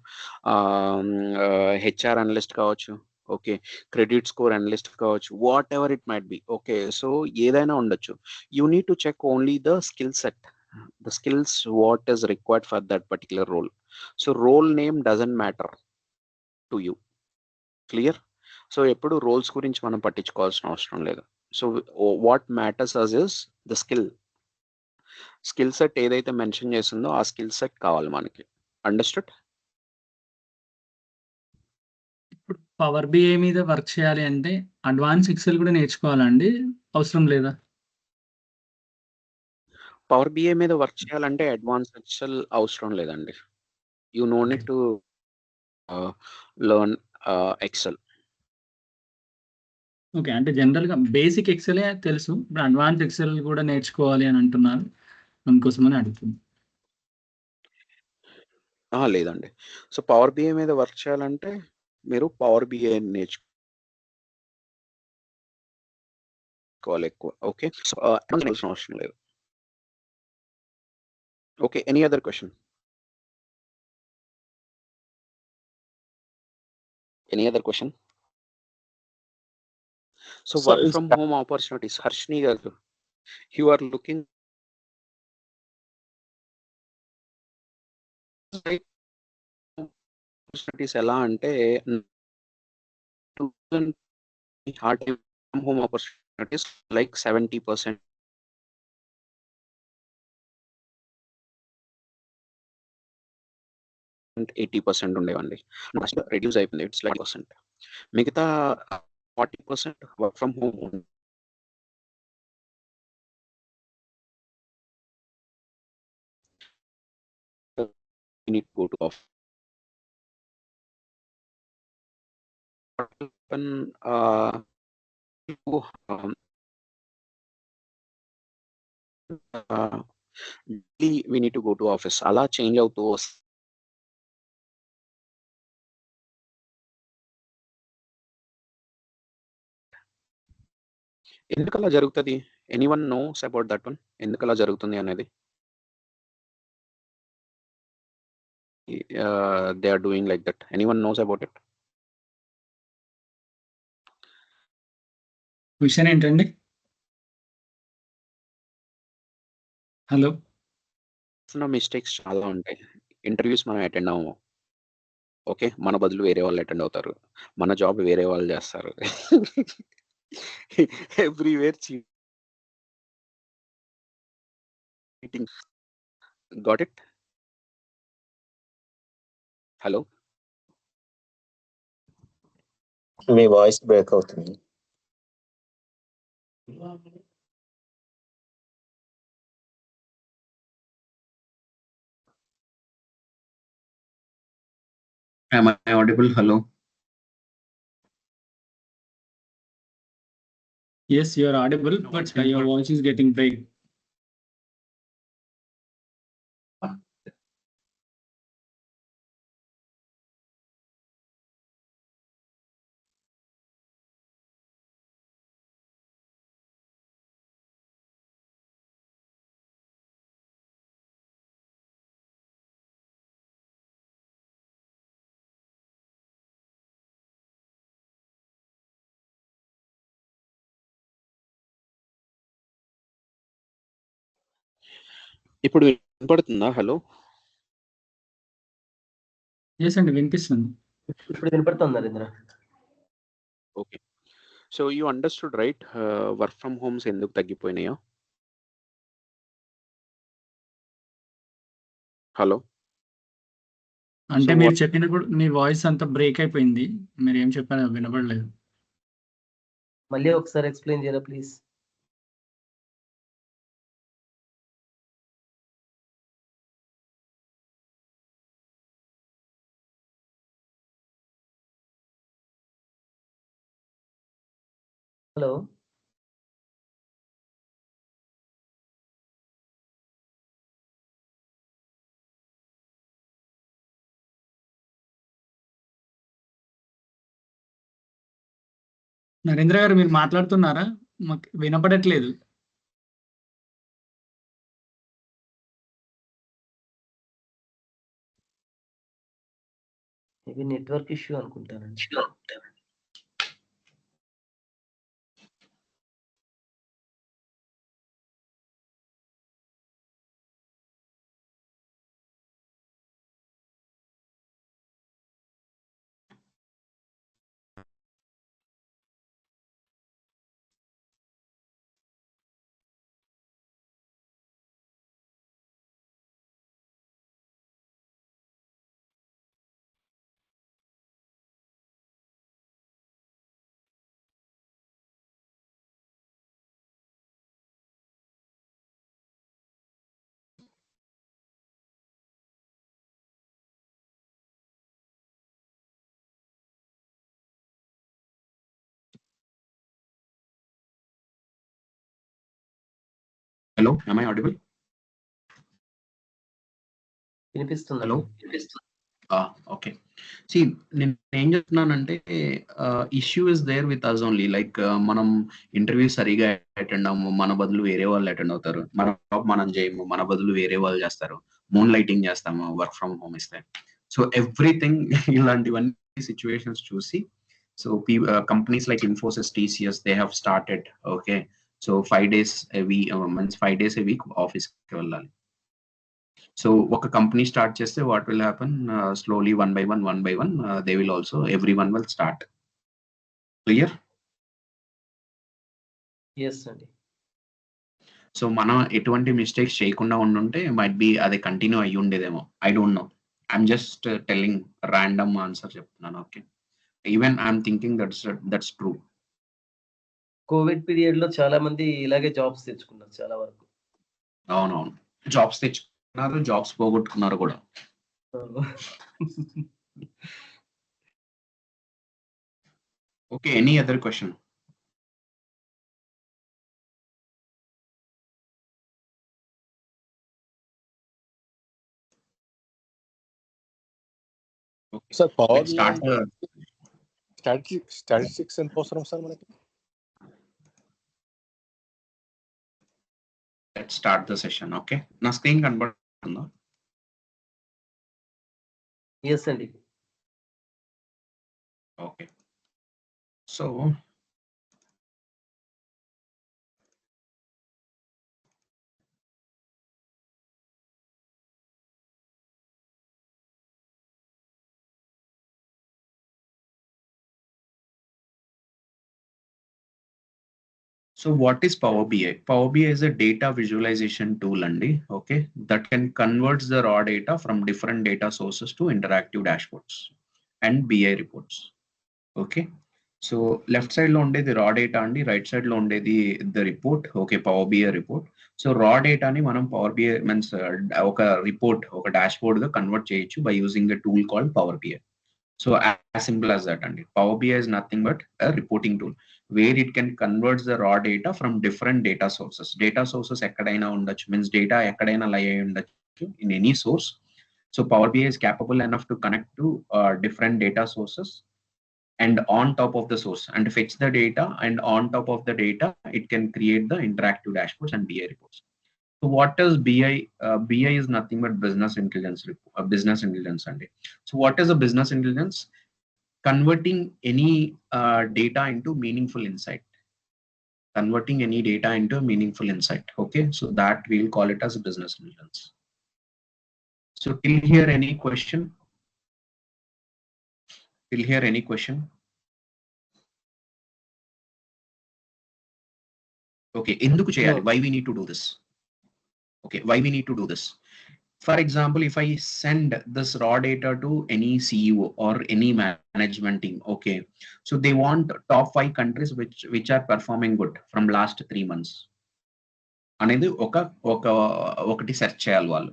HR analyst కావచ్చు, ఓకే, క్రెడిట్ స్కోర్ అనలిస్ట్ కావచ్చు, whatever it might be. Okay, so ఏదైనా ఉండొచ్చు. You need to check only the skill set, the skills what is required for that particular role. So role name doesn't matter to you. Clear? So ఎప్పుడు roles గురించి మనం పట్టించుకోవాల్సిన అవసరం లేదు. So what matters us is the skill. Skill set ఏదైతే mention చేసిందో ఆ skill set కావాలి మనకి. అండర్‌స్టూడ్? ఇప్పుడు పవర్ బిఐ మీద వర్క్ చేయాలి అంటే అడ్వాన్స్ ఎక్సెల్ కూడా నేర్చుకోవాలా అండి? అవసరం లేదా? పవర్ బిఐ మీద వర్క్ చేయాలంటే అడ్వాన్స్ ఎక్సెల్ అవసరం లేదండి. You no need to learn Excel. Okay. అంటే జనరల్‌గా బేసిక్ ఎక్సెలే తెలుసు. ఇప్పుడు అడ్వాన్స్ ఎక్సెల్ కూడా నేర్చుకోవాలి అని అంటున్నారు. అందుకోసమని అడుగుతున్నా. అహా! లేదండి. సో, పవర్ బిఐ మీద వర్క్ చేయాలంటే మీరు పవర్ బిఐ నేర్చుకోవాలి ఎక్కువ. ఓకే. సో, అడ్వాన్స్ నేర్చుకోవాల్సిన అవసరం లేదు. Okay. Any other question? Any other question? So, So work is from home opportunities Harshini గారు, you are looking like opportunities ఎలా అంటే hard time from home opportunities like 70% 80% ఉండేవండి. రెడ్యూస్ అయిపోయింది. It's like percent. మిగతా 40% work from home need go to office. Ah, daily we need to go to office అలా change అవుతూ ఎందుకలా జరుగుతది? Anyone knows about that one? ఎందుకలా జరుగుతుంది అనేది? They are doing like that. Anyone knows about it? Question ఏంటండి? Hello! చిన్న mistakes చాలా ఉంటాయి. ఇంటర్‌వ్యూస్ మనం అటెండ్ అవ్వము. ఓకే. మన బదులు వేరే వాళ్ళు అటెండ్ అవుతారు. మన జాబ్ వేరే వాళ్ళు చేస్తారు. Everywhere cheating. Got it? Hello! మీ వాయిస్ బ్రేక్ అవుతుంది. Am I audible? Hello! Yes, you are audible, but your voice is getting break. ఇప్పుడు వినపడుతుందా? హలో! Yes అండి. వినిపిస్తుంది. ఇప్పుడు వినపడుతుంది Narendra. Okay. So, you understood right? Work from homes ఎందుకు తగ్గిపోయినాయో? Hello! అంటే సో, మీరు చెప్పినప్పుడు మీ వాయిస్ అంతా బ్రేక్ అయిపోయింది. మీరేం చెప్పారో వినపడలేదు. మళ్ళీ ఒకసారి ఎక్స్‌ప్లెయిన్ చేయరా ప్లీజ్? హలో! నరేంద్ర గారు మీరు మాట్లాడుతున్నారా? మాకు వినపడట్లేదు. మేబీ నెట్వర్క్ ఇష్యూ అనుకుంటానండి. Hello, am I audible? వినిపిస్తుందండి. Hello? Okay. See, నేను ఏం చెప్తున్నానంటే issue is there with us only. Like మనం ఇంటర్వ్యూ సరిగా అటెండ్ అవ్వము, మన బదులు వేరే వాళ్ళు అటెండ్ అవుతారు. మన జాబ్ మనం చేయము, మన బదులు వేరే వాళ్ళు చేస్తారు. మూన్ లైటింగ్ చేస్తాము, వర్క్ ఫ్రమ్ హోమ్ ఇస్తే. సో ఎవ్రీథింగ్ ఇలాంటివన్నీ సిచ్యువేషన్స్ చూసి, so companies like Infosys, TCS, they have started. Okay, so 5 days a week ఆఫీస్కి వెళ్ళాలి. సో ఒక కంపెనీ స్టార్ట్ చేస్తే what will happen, slowly one by one they will also everyone will start. Clear? Yes అండి. So మనం ఎటువంటి mistakes చేయకుండా ఉండుంటే might be అది కంటిన్యూ అయ్యి ఉండేదేమో. I don't know, I'm just telling random answer చెప్తున్నాను. Okay, even I'm thinking that's true. COVID period లో చాలా మంది ఇలాగే జాబ్స్ తెచ్చుకున్నారు చాలా వరకు. అవునవును, జాబ్స్ తెచ్చుకున్నారు, జాబ్స్ పోగొట్టుకున్నారు కూడా. Okay, any other question? Sir power start. Statistics ఎంత అవసరం సార్ మనకి? Let's start the session. Okay, నా స్క్రీన్ కనబడుతుందా? ఎస్ అండి. Okay, so what is Power BI? Power BI is a data visualization tool, okay, that can convert the raw data from different data sources to interactive dashboards and BI reports. Okay, so left side lo undedi raw data andi, right side lo undedi the report. Okay, Power BI report. So raw data ni manam Power BI means oka report, oka dashboard ga convert cheyochu by using a tool called Power BI. So as simple as that, and Power BI is nothing but a reporting tool where it can convert the raw data from different data sources. Data sources ekkadaina undachu, means data ekkadaina lie undachu in any source. So Power BI is capable enough to connect to different data sources and on top of the source and fetch the data, and on top of the data it can create the interactive dashboards and BI reports. So what is BI? BI is nothing but business intelligence. Business intelligence, and so what is a business intelligence? Converting any data into meaningful insight. Converting any data into meaningful insight. Okay, so that we'll call it as business intelligence. So till here, any question? Till here, any question? Okay, enduku cheyali? Why we need to do this? Okay, why we need to do this? For example, if I send this raw data to any CEO or any management team, okay, so they want top 5 countries which are performing good from last 3 months. అనేది ఒకటి search చేయాలి వాళ్ళు.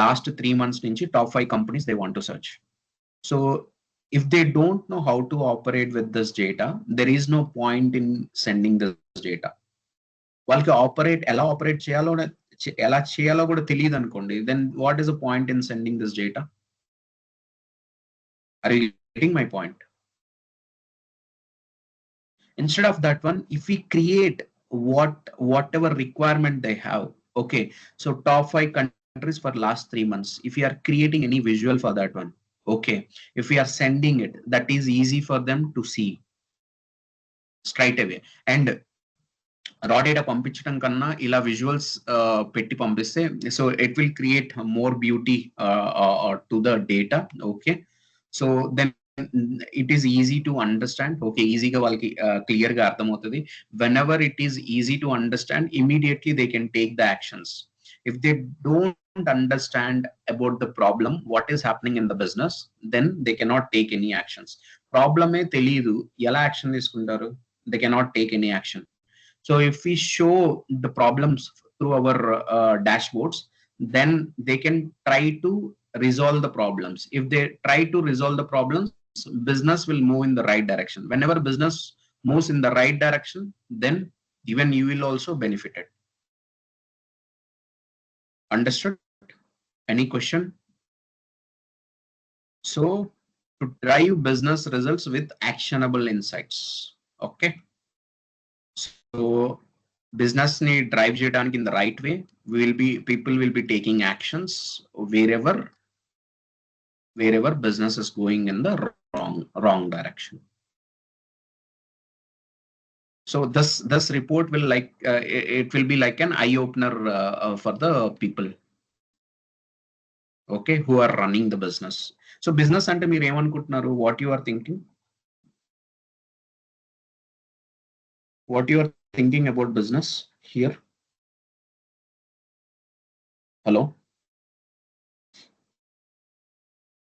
Last 3 months నుంచి top 5 companies they want to search. So if they don't know how to operate with this data, there is no point in sending this data. వాళ్ళకి ఎలా operate చేయాలో కూడా తెలియదు అనుకోండి, then what is the point in sending this data? Are you getting my point? Instead of that one, if we create whatever requirement they have, okay, so top 5 countries for last 3 months, if we are creating any visual for that one, okay, if we are sending it, that is easy for them to see straight away. And raw data పంపించడం కన్నా ఇలా visuals పెట్టి పంపిస్తే, so it will create more beauty to the data. Okay, so then it is easy to understand. Okay, ఈజీగా వాళ్ళకి clear గా అర్థమవుతుంది. whenever it is easy to understand, immediately they can take the actions. If they don't understand about the problem, what is happening in the business, then they cannot take any actions. Problem ఏ తెలియదు, ఎలా action తీసుకుంటారు? They cannot take any action. So if we show the problems through our dashboards, then they can try to resolve the problems. If they try to resolve the problems, business will move in the right direction. Whenever business moves in the right direction, then even you will also benefit it. Understood? Any question? So to drive business results with actionable insights. Okay. So business need drive చేయడానికి in the right way. People will be taking actions wherever business is going in the wrong direction. So this report will it will be like an eye opener for the people, okay, who are running the business. So business ante meer em anukuntunnaru, what you are thinking, what you are thinking about business here? Hello?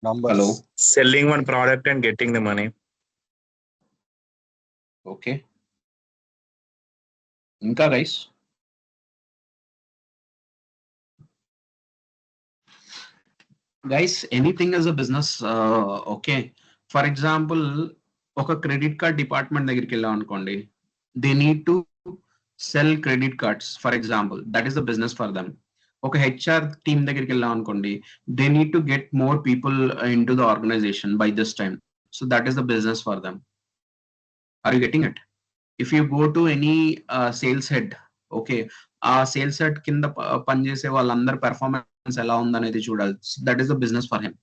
Numbers. Hello? Selling one product and getting the money. Okay. Inka guys? Guys, anything is a business. Okay. For example, oka credit card department దగ్గరికి వెళ్ళాం అనుకోండి, they need to sell credit cards, for example. That is the business for them. ఒక HR team దగ్గరికి వెళ్ళాం అనుకోండి, they need to get more people into the organization by this time. So that is the business for them. Are you getting it? If you go to any sales head, okay, ఆ sales head కింద పనిచేసే వాళ్ళందరి performance ఎలా ఉందనేది చూడాలి. That is the business for him.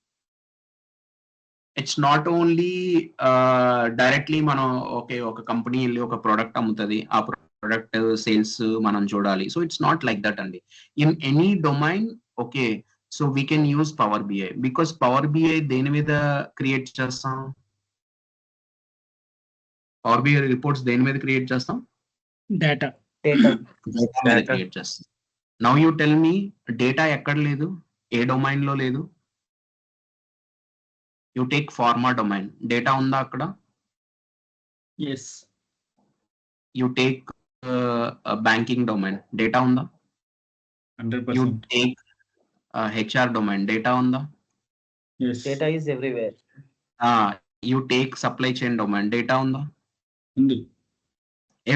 It's not only directly మనం ఒక company వెళ్ళి ఒక ప్రోడక్ట్ అమ్ముతుంది, ఆ ప్రోడక్ట్ సేల్స్ మనం చూడాలి. So it's not like that అండి. In any domain, okay, so we can use power BI. Because power BI దేని మీద క్రియేట్ చేస్తాం? పవర్ బిఐ రిపోర్ట్స్ దేని మీద క్రియేట్ చేస్తాం? డేటా మీద క్రియేట్ చేస్తాం. Now you tell me, data ఎక్కడ లేదు, ఏ డొమైన్ లో లేదు? You take pharma domain, data ఉందా అక్కడ? Yes. You take banking domain, data ఉందా? 100%. You take HR domain, data ఉందా? Yes. Data is everywhere. You take supply chain domain, data ఉందా? ఉంది.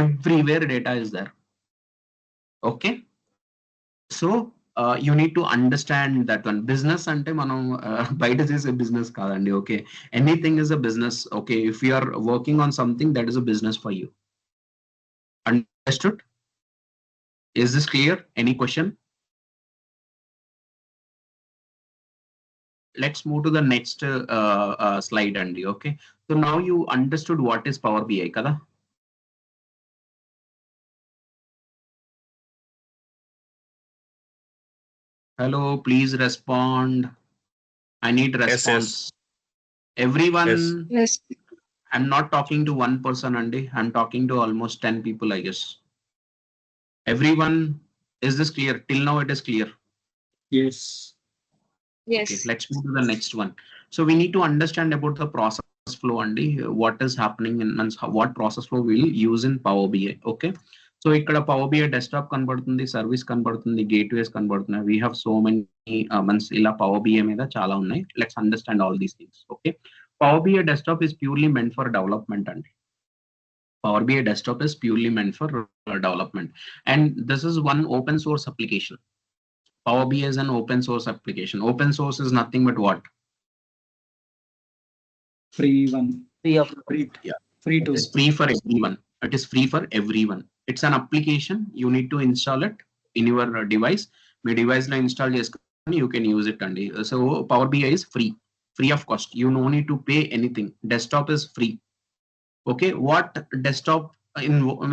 Everywhere data is there. Okay, so you need to understand that one. Business ante manam bite is a business kadandi. Okay, anything is a business. Okay, if you are working on something, that is a business for you. Understood? Is this clear? Any question? Let's move to the next slide andi. Okay, so now you understood what is Power BI kada? Hello, please respond. I need response. Yes. Everyone. Yes. I'm not talking to one person, Andy. I'm talking to almost 10 people, I guess. Everyone, is this clear? Till now it is clear. Yes. Yes. Okay, let's move to the next one. So we need to understand about the process flow, Andy. What is happening in what process flow we'll use in Power BI. Okay. So ఇక్కడ power BI desktop కనబడుతుంది, service కనబడుతుంది, gateways కనబడుతున్నాయి. We have so many ఇలా power BI మీద చాలా ఉన్నాయి. Let's understand all these things. Okay, power BI desktop is purely meant for development అండి. Power BI desktop is purely meant for development, and this is one open source application. Power BI is an open source application. Open source is nothing but what? Free one. Free of Free. Yeah. Free It to. is free for everyone. It is free for everyone. It's an application. You need to install it in your device. My device lo install cheskoni you can use it andi. So Power BI is free of cost. You no need to pay anything. Desktop is free. Okay, what desktop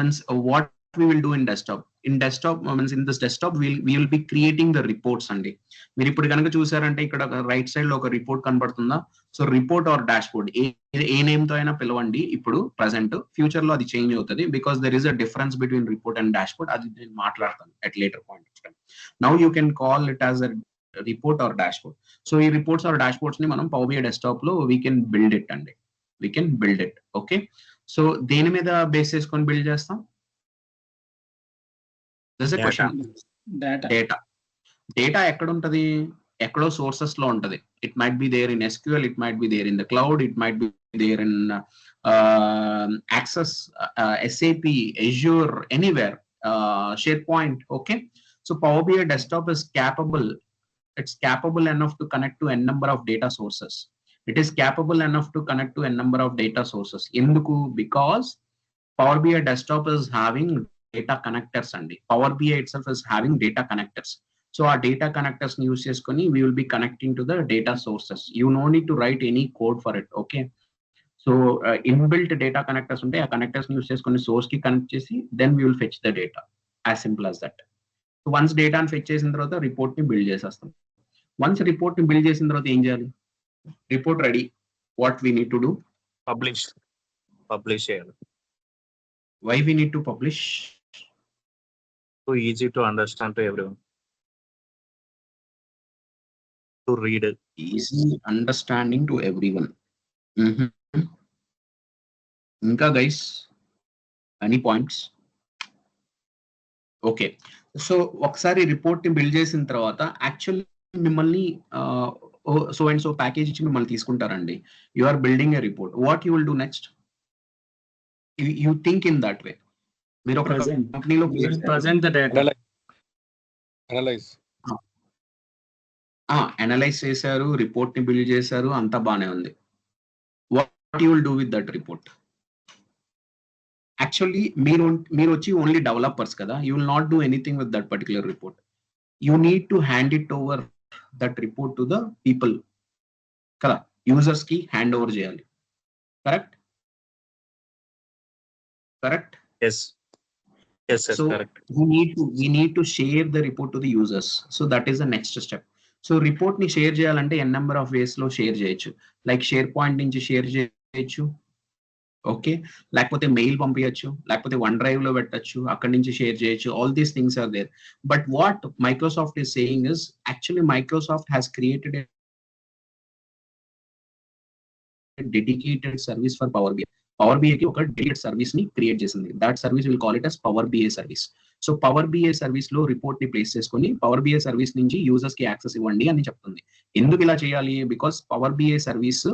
means, what we will do in desktop? In desktop means, in this desktop we will be creating the reports andi. మీరు ఇప్పుడు కనుక చూసారంటే ఇక్కడ right side లో ఒక report కనబడుతుందా? So report or dashboard, ఏ name తో అయినా పిలవండి. ఇప్పుడు ప్రెసెంట్, ఫ్యూచర్ లో అది చేంజ్ అవుతుంది. Because there is a difference between report and dash board. అది నేను మాట్లాడతాను at later point of time. Now you can call it as a report or dashboard. So ఈ రిపోర్ట్స్ ఆర్ డాష్ బోర్డ్స్ ని మనం Power BI desktop లో we can build it అండి. We can build it. Okay, so దేని మీద base చేసుకొని build చేస్తాం? There's a question. Data ఎక్కడ ఉంటది? ఎక్కడో సోర్సెస్ లో ఉంటది. It might be there in SQL, it might be there in the cloud, it might be there in Access, SAP, Azure, anywhere, SharePoint. Okay, So Power BI desktop is capable. It's capable enough to connect to n number of data sources. It is capable enough to connect to n number of data sources. Enduku? Because Power BI desktop is having data connectors and Power BI itself is having data connectors. So our data connectors use cheskoni we will be connecting to the data sources. You no need to write any code for it. Okay. So inbuilt data connectors unte, a connectors use cheskoni source ki connect chesi, then we will fetch the data. As simple as that. So once data and fetch chesin tarvata report ni build chestastam. Once report ni build chesin tarvata em cheyali? Report ready. What we need to do? Publish చేయాలి. Why we need to publish? So easy to understand to everyone. To read it. Easy understanding to everyone. Inka guys, any points? Okay. So ఒకసారి report ని build చేసిన తర్వాత actually మిమ్మల్ని so and so package ఇచ్చి మిమ్మల్ని తీసుకుంటారండి. You are building a report. What you will do next? You think in that way. మీరు ఒక కంపెనీలో present the data. అనలైజ్ చేశారు, రిపోర్ట్ ని బిల్డ్ చేశారు, అంతా బానే ఉంది. What you will do with that report? Actually మీరు వచ్చి ఓన్లీ డెవలపర్స్ కదా, you will not do anything with that particular report. You need to hand it over that report to the people కదా, users కి hand over చేయాలి. Correct? Yes, so correct. we need to share the report to the users. So that is the next step. So report ni share cheyalante n number of ways lo share cheyochu. Like SharePoint nunchi share cheyochu. Okay, లేకపోతే mail పంపించచ్చు, లేకపోతే OneDrive లో పెట్టచ్చు, అక్కడి నుంచి share చేయొచ్చు. All these things are there. But what Microsoft is saying is actually Microsoft has created dedicated service for power BI. Power BI కి ఒక డెడికేటెడ్ సర్వీస్ ని క్రియేట్ చేసింది. That service will call it as power BI service. So power BI service లో report ని place చేసుకొని power BI service నుంచి users కి access ఇవ్వండి అని చెప్తుంది. ఎందుకు ఇలా చేయాలి? Because power BI service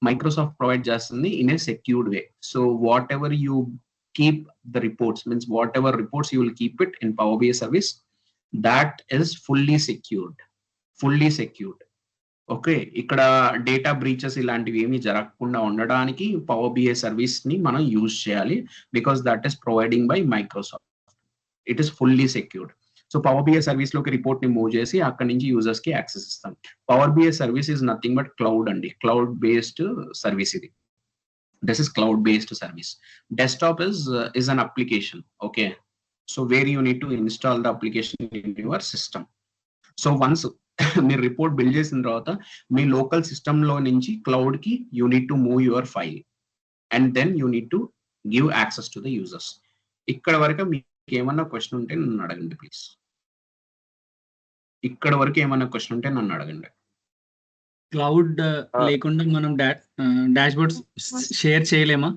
Microsoft provide చేస్తుంది in a secured way. So whatever you keep the reports, means whatever reports you will keep it in Power BI service, that is fully secured. Okay, ఇక్కడ data breaches ఇలాంటివి ఏమీ జరగకుండా ఉండడానికి power BI service ని మనం use చేయాలి. Because that is providing by Microsoft. It is fully secured. So power BI service లోకి report ని మూవ్ చేసి అక్కడి నుంచి యూజర్స్ కి యాక్సెస్ ఇస్తాం. Power BI service is nothing but cloud అండి. క్లౌడ్ బేస్డ్ సర్వీస్ ఇది. This is cloud based service. Desktop is an application. Okay, so where you need to install the application in your system. So once మీరు report build చేసిన తర్వాత మీ local system లో నుంచి cloud కి you need to move your file and then you need to give access to the users. ఇక్కడ వరకు మీకు ఏమన్నా క్వశ్చన్ ఉంటే నన్ను అడగండి ప్లీజ్. ఇక్కడ వరకు ఏమన్నా క్వశ్చన్ ఉంటే నన్ను అడగండి. క్లౌడ్ లేకుండా మనం డాష్ బోర్డ్స్ షేర్ చేయలేమా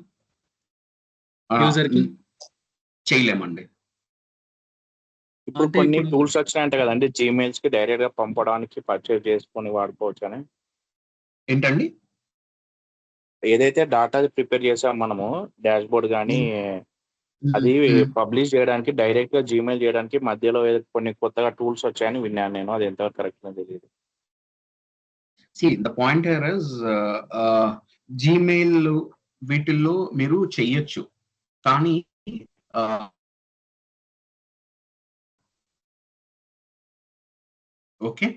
యూజర్ కి? చేయలేమండి. ఇప్పుడు కొన్ని టూల్స్ వచ్చినాయంట కదండి, జీమెయిల్స్ కి డైరెక్ట్ గా పంపడానికి పర్చేజ్ చేసుకొని వాడుకోవచ్చు అని. ఏంటండి? ఏదైతే డాటా ప్రిపేర్ చేసాం మనము డాష్ బోర్డ్ కానీ అది పబ్లిష్ చేయడానికి డైరెక్ట్ గా జీమెయిల్ చేయడానికి మధ్యలో కొన్ని కొత్తగా టూల్స్ వచ్చాయని విన్నాను నేను. అది ఎంతవరకు కరెక్ట్ తెలియదు. See, the point here is Gmail వీటిల్లో మీరు చెయ్యొచ్చు, కానీ ఓకే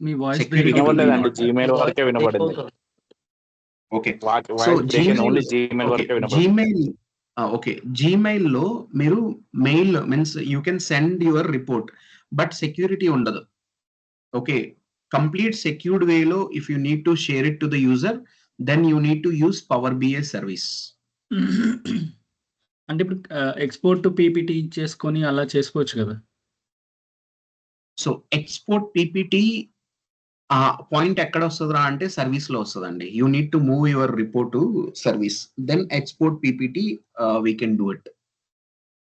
మీ వాయిస్ వినబడలేదండి. జీమెయిల్ వరకే వినబడింది. ఓకే, సో జీమెయిల్ వరకే వినబడింది. జీమెయిల్ ఓకే, జీమెయిల్ లో మీరు mail means you can send your report, but security ఉండదు. ఓకే, కంప్లీట్ సెక్యూర్డ్ వేలో if you need to share it to the user then you need to use power BI service. అంటే ఇప్పుడు export to PPT చేసుకొని అలా చేసుకోవచ్చు కదా. So export PPT point ఎక్కడ వస్తుందా అంటే సర్వీస్ లో వస్తుందండి. You need to move your report to service, then export PPT we can do it.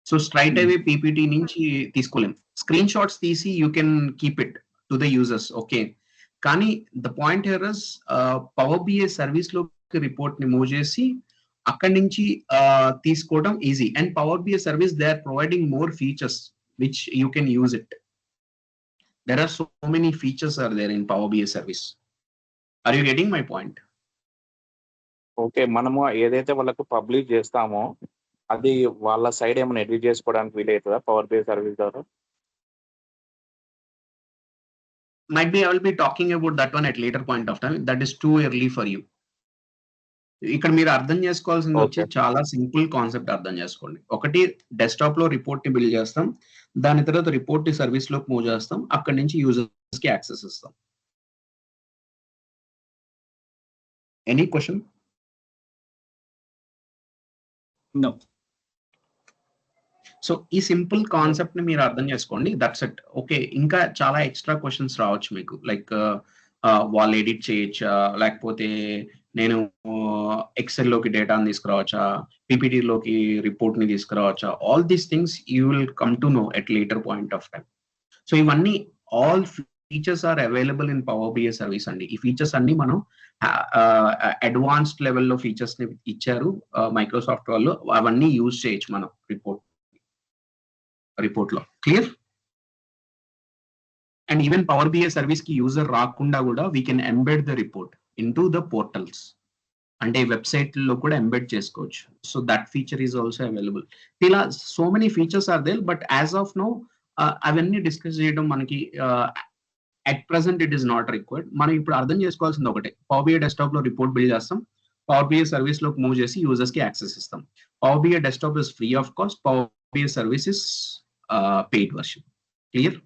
So straight away PPT నుంచి తీసుకోలేం. స్క్రీన్ షాట్స్ తీసి you can keep it to the users. Okay, కానీ the point here is power BI service లో report ని move చేసి అక్కడి నుంచి తీసుకోవడం easy. And power BI service they are providing more features. which you can use it. There are so many features are there in Power BI service. Are you getting my point? Okay, మనము ఏదైతే వాళ్ళకు publish చేస్తామో అది వాళ్ళ side ఏమైనా edit చేసుకోవడానికి వీలవుతుందా power BI service ద్వారా? Might be I will be talking about that one at later point of time. That is too early for you. ఇక్కడ మీరు అర్థం చేసుకోవాల్సింది వచ్చి చాలా సింపుల్ కాన్సెప్ట్ అర్థం చేసుకోండి. ఒకటి, డెస్క్టాప్ లో రిపోర్ట్ ని బిల్డ్ చేస్తాం, దాని తర్వాత రిపోర్ట్ ని సర్వీస్ లోకి మూవ్ చేస్తాం, అక్కడి నుంచి యూజర్స్ కి యాక్సెస్ ఇస్తాం. Any question? నో. సో ఈ సింపుల్ కాన్సెప్ట్ ని మీరు అర్థం చేసుకోండి, దట్స్ ఇట్. ఓకే, ఇంకా చాలా ఎక్స్ట్రా క్వశ్చన్స్ రావచ్చు మీకు, లైక్ వాళ్ళు ఎడిట్ చేయొచ్చా, లేకపోతే నేను ఎక్సెల్ లోకి డేటాని తీసుకురావచ్చా, పిపిటి లోకి రిపోర్ట్ ని తీసుకురావచ్చా, all these things you will come to know at later point of time. So ఇవన్నీ all features are available in power BI service అండి. ఈ ఫీచర్స్ అన్ని మనం అడ్వాన్స్డ్ లెవెల్లో ఫీచర్స్ ని ఇచ్చారు మైక్రోసాఫ్ట్ వాళ్ళు, అవన్నీ యూజ్ చేయొచ్చు మనం రిపోర్ట్ లో. Clear? And even power BI service కి యూజర్ రాకుండా కూడా we can embed the report into the portals, అంటే వెబ్సైట్ లో కూడా ఎంబెడ్ చేసుకోవచ్చు. So that feature is also available. ఇలా so many features are there, but as of now అవన్నీ discuss చేయడం మనకి at present it is not required. మనం ఇప్పుడు అర్థం చేసుకోవాల్సింది ఒకటే, పవర్ BI డెస్క్టాప్ లో రిపోర్ట్ బిల్డ్ చేస్తాం, పవర్ BI సర్వీస్ లోకి మూవ్ చేసి యూజర్స్ కి యాక్సెస్ ఇస్తాం. Power BI desktop is free of cost, power BI service is paid version. Clear?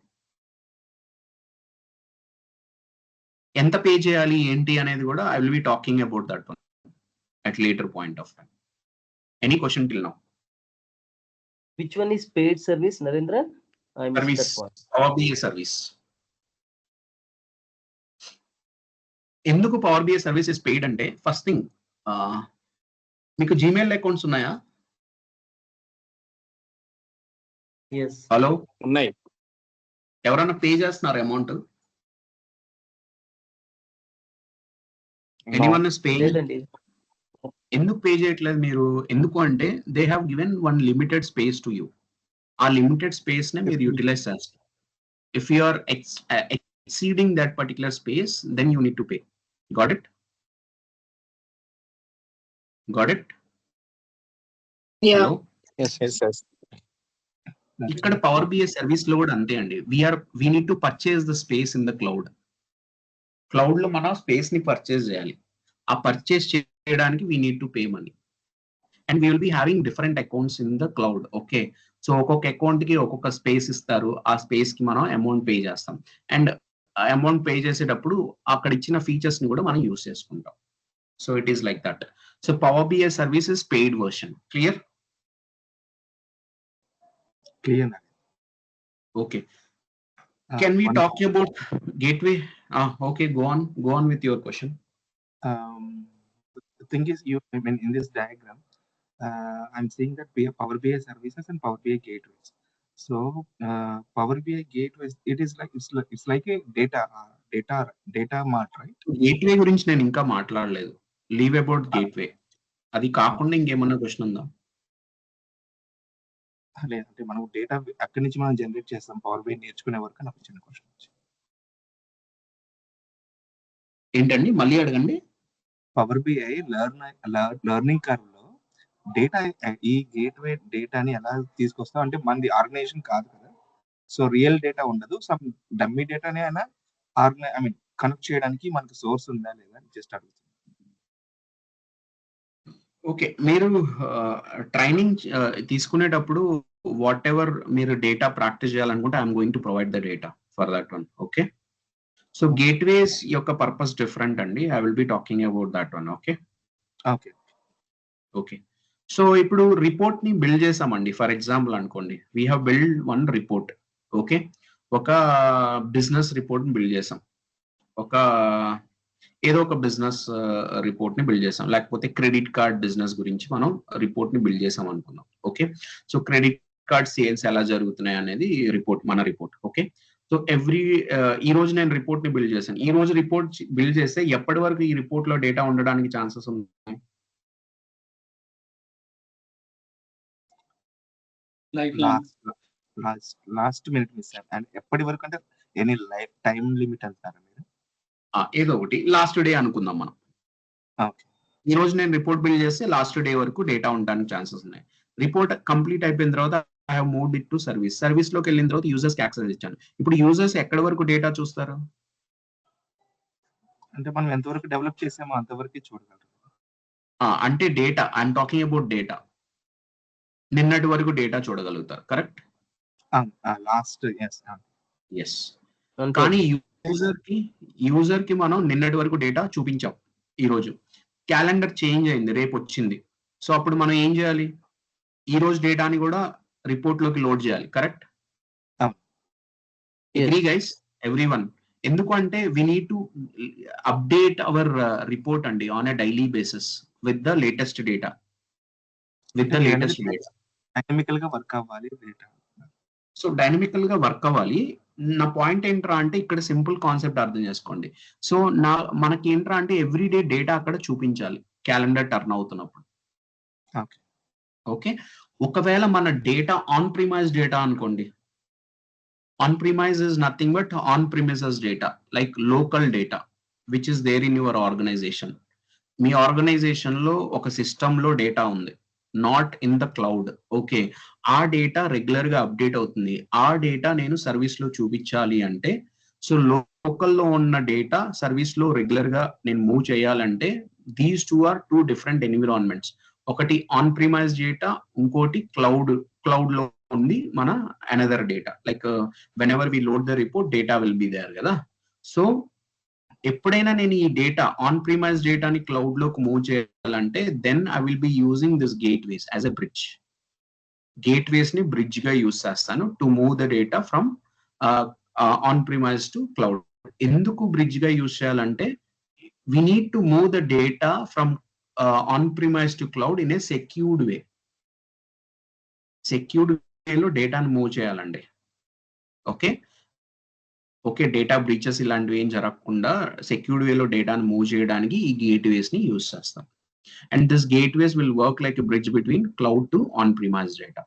ఎంత పే చేయాలి ఏంటి అనేది కూడా I will be talking about that one at later point of time. Any question till now? Which one is paid service, Narendra? I missed Service, that one. Power BI service. ఎందుకు power BI service is paid అంటే, first thing, మీకు Gmail accounts ఉన్నాయా? Yes. Hello, ఉన్నాయి. ఎవరైనా pay చేస్తున్నారు amount? Anyone is paying? లేదండి. ఎందుకు pay చేయట్లేదు మీరు? ఎందుకు అంటే they have given one limited space to you. ఆ లిమిటెడ్ స్పేస్ నే మీరు యూటిలైజ్ చేస్తారు. If you are exceeding that particular space, then you need to pay. Got it? Yeah. Hello, ఇక్కడ పవర్ BI సర్వీస్ లో కూడా అంతే అండి. We need to purchase the space in the cloud. Cloud లో మనం స్పేస్ ని purchase చేయాలి. ఆ పర్చేస్ చేయడానికి we need to pay money, and we will be having different accounts in the cloud. Okay, so ఒక్కొక్క అకౌంట్ కి ఒక్కొక్క space ఇస్తారు, ఆ స్పేస్ కి మనం అమౌంట్ పే చేస్తాం, అండ్ అమౌంట్ పే చేసేటప్పుడు అక్కడ ఇచ్చిన ఫీచర్స్ ని కూడా మనం యూస్ చేసుకుంటాం. So it is like that. So power BI service is paid version. Clear? Okay. Can we talk about gateway? Okay, go on with your question. The thing is, I mean, in this diagram, I'm seeing that we have Power BI services and Power BI gateways. So Power BI gateways, it is like it's like a data mart, right? Gateway గురించి నేను ఇంకా మాట్లాడలేదు. Leave about gateway. అది కాకుండా ఇంకేమన్నా question ఉందా? లేదంటే మనం డేటా అక్కడి నుంచి మనం జనరేట్ చేస్తాం పవర్ BI నేర్చుకునే వరకు. నాకు చిన్న క్వశ్చన్ వచ్చింది. ఏంటండి, మళ్ళీ అడగండి. పవర్ BI లెర్నింగ్ కర్వ్ లో డేటా, ఈ గేట్వే డేటాని ఎలా తీసుకొస్తాం అంటే, మనది ఆర్గనైజేషన్ కాదు కదా, సో రియల్ డేటా ఉండదు, సమ్ డమ్మీ డేటానే అయినా ఐ మీన్ కనెక్ట్ చేయడానికి మనకు సోర్స్ ఉందా లేదా అని జస్ట్ అడుగుతుంది. ఓకే, మీరు ట్రైనింగ్ తీసుకునేటప్పుడు వాట్ ఎవర్ మీరు డేటా ప్రాక్టీస్ చేయాలనుకుంటే I'm going to provide the data for that one. Okay, so gateways యొక్క పర్పస్ డిఫరెంట్ అండి. I will be talking about that one. Okay okay. So ఇప్పుడు report ని build చేసామండి. For example అనుకోండి, we have build one report. Okay, ఒక business report ని build చేసాం, ఏదో ఒక బిజినెస్ రిపోర్ట్ ని బిల్డ్ చేసాం, లేకపోతే క్రెడిట్ కార్డ్ బిజినెస్ గురించి మనం రిపోర్ట్ ని బిల్డ్ చేసాం అనుకున్నాం. Okay, so credit card sales ఎలా జరుగుతున్నాయి అనేది మన రిపోర్ట్. ఓకే, సో ఈ రోజు నేను రిపోర్ట్ ని బిల్డ్ చేశాను. ఈ రోజు రిపోర్ట్ బిల్డ్ చేస్తే ఎప్పటి వరకు ఈ రిపోర్ట్ లో డేటా ఉండడానికి ఛాన్సెస్ ఉన్నాయి? లాస్ట్ మినిట్ మిస్ అయ్యాను. అండ్ ఎప్పటి వరకు అంటే ఎనీ టైం లిమిట్ అంటారా మీరు? ఏదో ఒకటి లాస్ట్ డే అనుకుందాం మనం. ఓకే. ఈ రోజు నేను రిపోర్ట్ బిల్డ్ చేస్తే లాస్ట్ డే వరకు డేటా ఉండడానికి ఛాన్సెస్ ఉన్నాయి. రిపోర్ట్ కంప్లీట్ అయిపోయిన తర్వాత I have moved it to service. Service లోకి వెళ్ళిన తర్వాత యూజర్స్ కి యాక్సెస్ ఇచ్చాను. ఇప్పుడు యూజర్స్ ఎక్కడి వరకు డేటా చూస్తారు? అంటే మనం ఎంతవరకు డెవలప్ చేసామో అంతవరకు చూడగలరు. అంటే data, I'm talking about data. నిన్నటి వరకు డేటా చూడగలుగుతారు, కరెక్ట్? Last yes. కానీ యూజర్ కి మనం నిన్నటి వరకు డేటా చూపించాం. ఈ రోజు క్యాలెండర్ చేంజ్ అయింది, రేపు వచ్చింది. సో అప్పుడు మనం ఏం చేయాలి? ఈ రోజు డేటాని కూడా రిపోర్ట్ లోకి లోడ్ చేయాలి, కరెక్ట్? Agree guys, everyone? ఎందుకు అంటే we need to update our report అండి on a daily basis with the latest data. Dynamical గా వర్క్ అవ్వాలి డేటా. సో డైనమికల్ గా వర్క్ అవ్వాలి. నా పాయింట్ ఏంట్రా అంటే ఇక్కడ సింపుల్ కాన్సెప్ట్ అర్థం చేసుకోండి. సో మనకి ఏంట్రా అంటే ఎవ్రీడే డేటా అక్కడ చూపించాలి క్యాలెండర్ టర్న్ అవుతున్నప్పుడు. ఓకే, ఒకవేళ మన డేటా ఆన్ ప్రిమైజ్ డేటా అనుకోండి. On premise is nothing but on premises data, like local data which is there in your organisation. మీ ఆర్గనైజేషన్ లో ఒక సిస్టమ్ లో డేటా ఉంది, not in the cloud. Okay, ఆ డేటా రెగ్యులర్ గా update అవుతుంది. ఆ డేటా నేను సర్వీస్ లో చూపించాలి అంటే, సో లోకల్లో ఉన్న డేటా సర్వీస్ లో రెగ్యులర్ గా నేను మూవ్ చేయాలంటే these two are two different environments. ఒకటి ఆన్ ప్రిమైజ్ డేటా, ఇంకోటి క్లౌడ్ లో ఉంది మన another data. Like whenever we load the report data will be there కదా. సో ఎప్పుడైనా నేను ఈ డేటా ఆన్ ప్రిమైజ్ డేటాని క్లౌడ్ లోకి మూవ్ చేయాలంటే then I will be using this gateways as a bridge. Gateways ని బ్రిడ్జ్ గా use చేస్తాను to move the data from on premise to cloud. ఎందుకు బ్రిడ్జ్ గా యూజ్ చేయాలంటే we need to move the data from on premise to cloud in a secured way. Secured వేలో డేటాను move చేయాలండి. Okay, data breaches ఇలాంటివి ఏం జరగకుండా secured వేలో డేటాను మూవ్ చేయడానికి ఈ గేట్వేస్ ని యూజ్ చేస్తాం. And this gateways will work like a bridge between cloud to on premise data.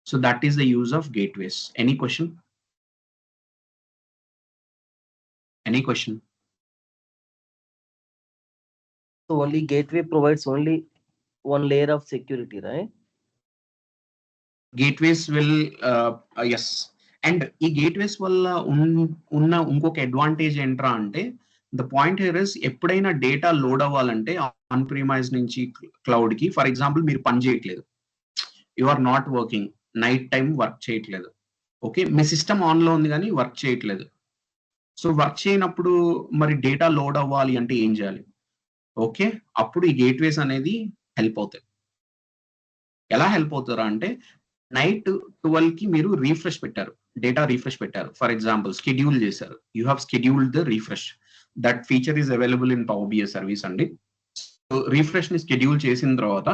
So that is the use of gateways. Any question? Any question? So only gateway provides only one layer of security, right? Gateways will yes. And ఈ gateways వల్ల ఉన్న ఇంకొక advantage ఏంట్రా అంటే, the point here is ఎప్పుడైనా data load అవ్వాలంటే on premise నుంచి cloud కి, ఫర్ ఎగ్జాంపుల్ మీరు పని చేయట్లేదు, you are not working, night time work చేయట్లేదు. ఓకే, మీ సిస్టమ్ ఆన్ లో ఉంది కానీ వర్క్ చేయట్లేదు. సో వర్క్ చేయనప్పుడు మరి డేటా లోడ్ అవ్వాలి అంటే ఏం చేయాలి? ఓకే, అప్పుడు ఈ గేట్వేస్ అనేది హెల్ప్ అవుతాయి. ఎలా హెల్ప్ అవుతారా అంటే, నైట్ 12 కి మీరు రీఫ్రెష్ పెట్టారు, డేటా రీఫ్రెష్ పెట్టారు, ఫర్ ఎగ్జాంపుల్ స్కెడ్యూల్ చేశారు, you have scheduled the refresh. That feature is available in power BI service అండి. సో రీఫ్రెష్ ని స్కెడ్యూల్ చేసిన తర్వాత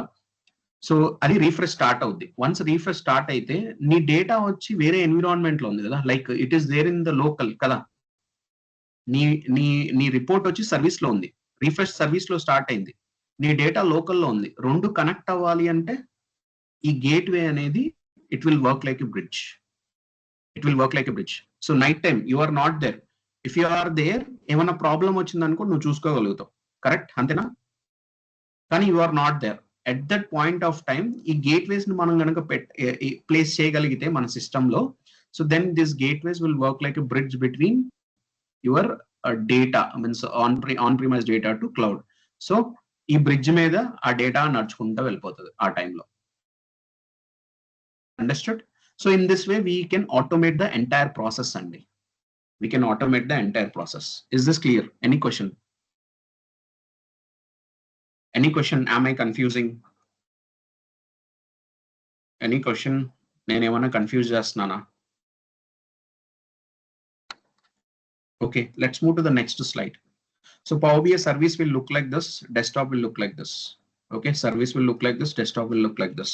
సో అది రీఫ్రెష్ స్టార్ట్ అవుద్ది. వన్స్ రీఫ్రెష్ స్టార్ట్ అయితే నీ డేటా వచ్చి వేరే ఎన్విరాన్మెంట్ లో ఉంది కదా, like it is there in the local కదా. నీ రిపోర్ట్ వచ్చి సర్వీస్ లో ఉంది, రీఫ్రెష్ సర్వీస్ లో స్టార్ట్ అయింది, నీ డేటా లోకల్లో ఉంది. రెండు కనెక్ట్ అవ్వాలి అంటే ఈ గేట్వే అనేది it will work like a bridge. So night time you are not there, if you are there ఏమైనా ప్రాబ్లం వచ్చిందనుకో నువ్వు చూసుకోగలుగుతావు, కరెక్ట్ అంతేనా? కానీ you are not there at that point of time. ఈ గేట్వేస్ ని మనం కనుక ప్లేస్ చేయగలిగితే మన సిస్టమ్ లో, so then this gateways will work like a bridge between your data, means on premise data to cloud. So ఈ bridge మీద ఆ డేటా నడుచుకుంటూ వెళ్ళిపోతుంది ఆ టైంలో. Understood? So in this way we can automate the entire process అండి. We can automate the entire process. Is this clear? Any question? Any question? Am I confusing? Any question? నేను ఏమైనా confuse చేస్తున్నానా? Okay, let's move to the next slide. So Power BI service will look like this, desktop will look like this. Okay, service will look like this, desktop will look like this.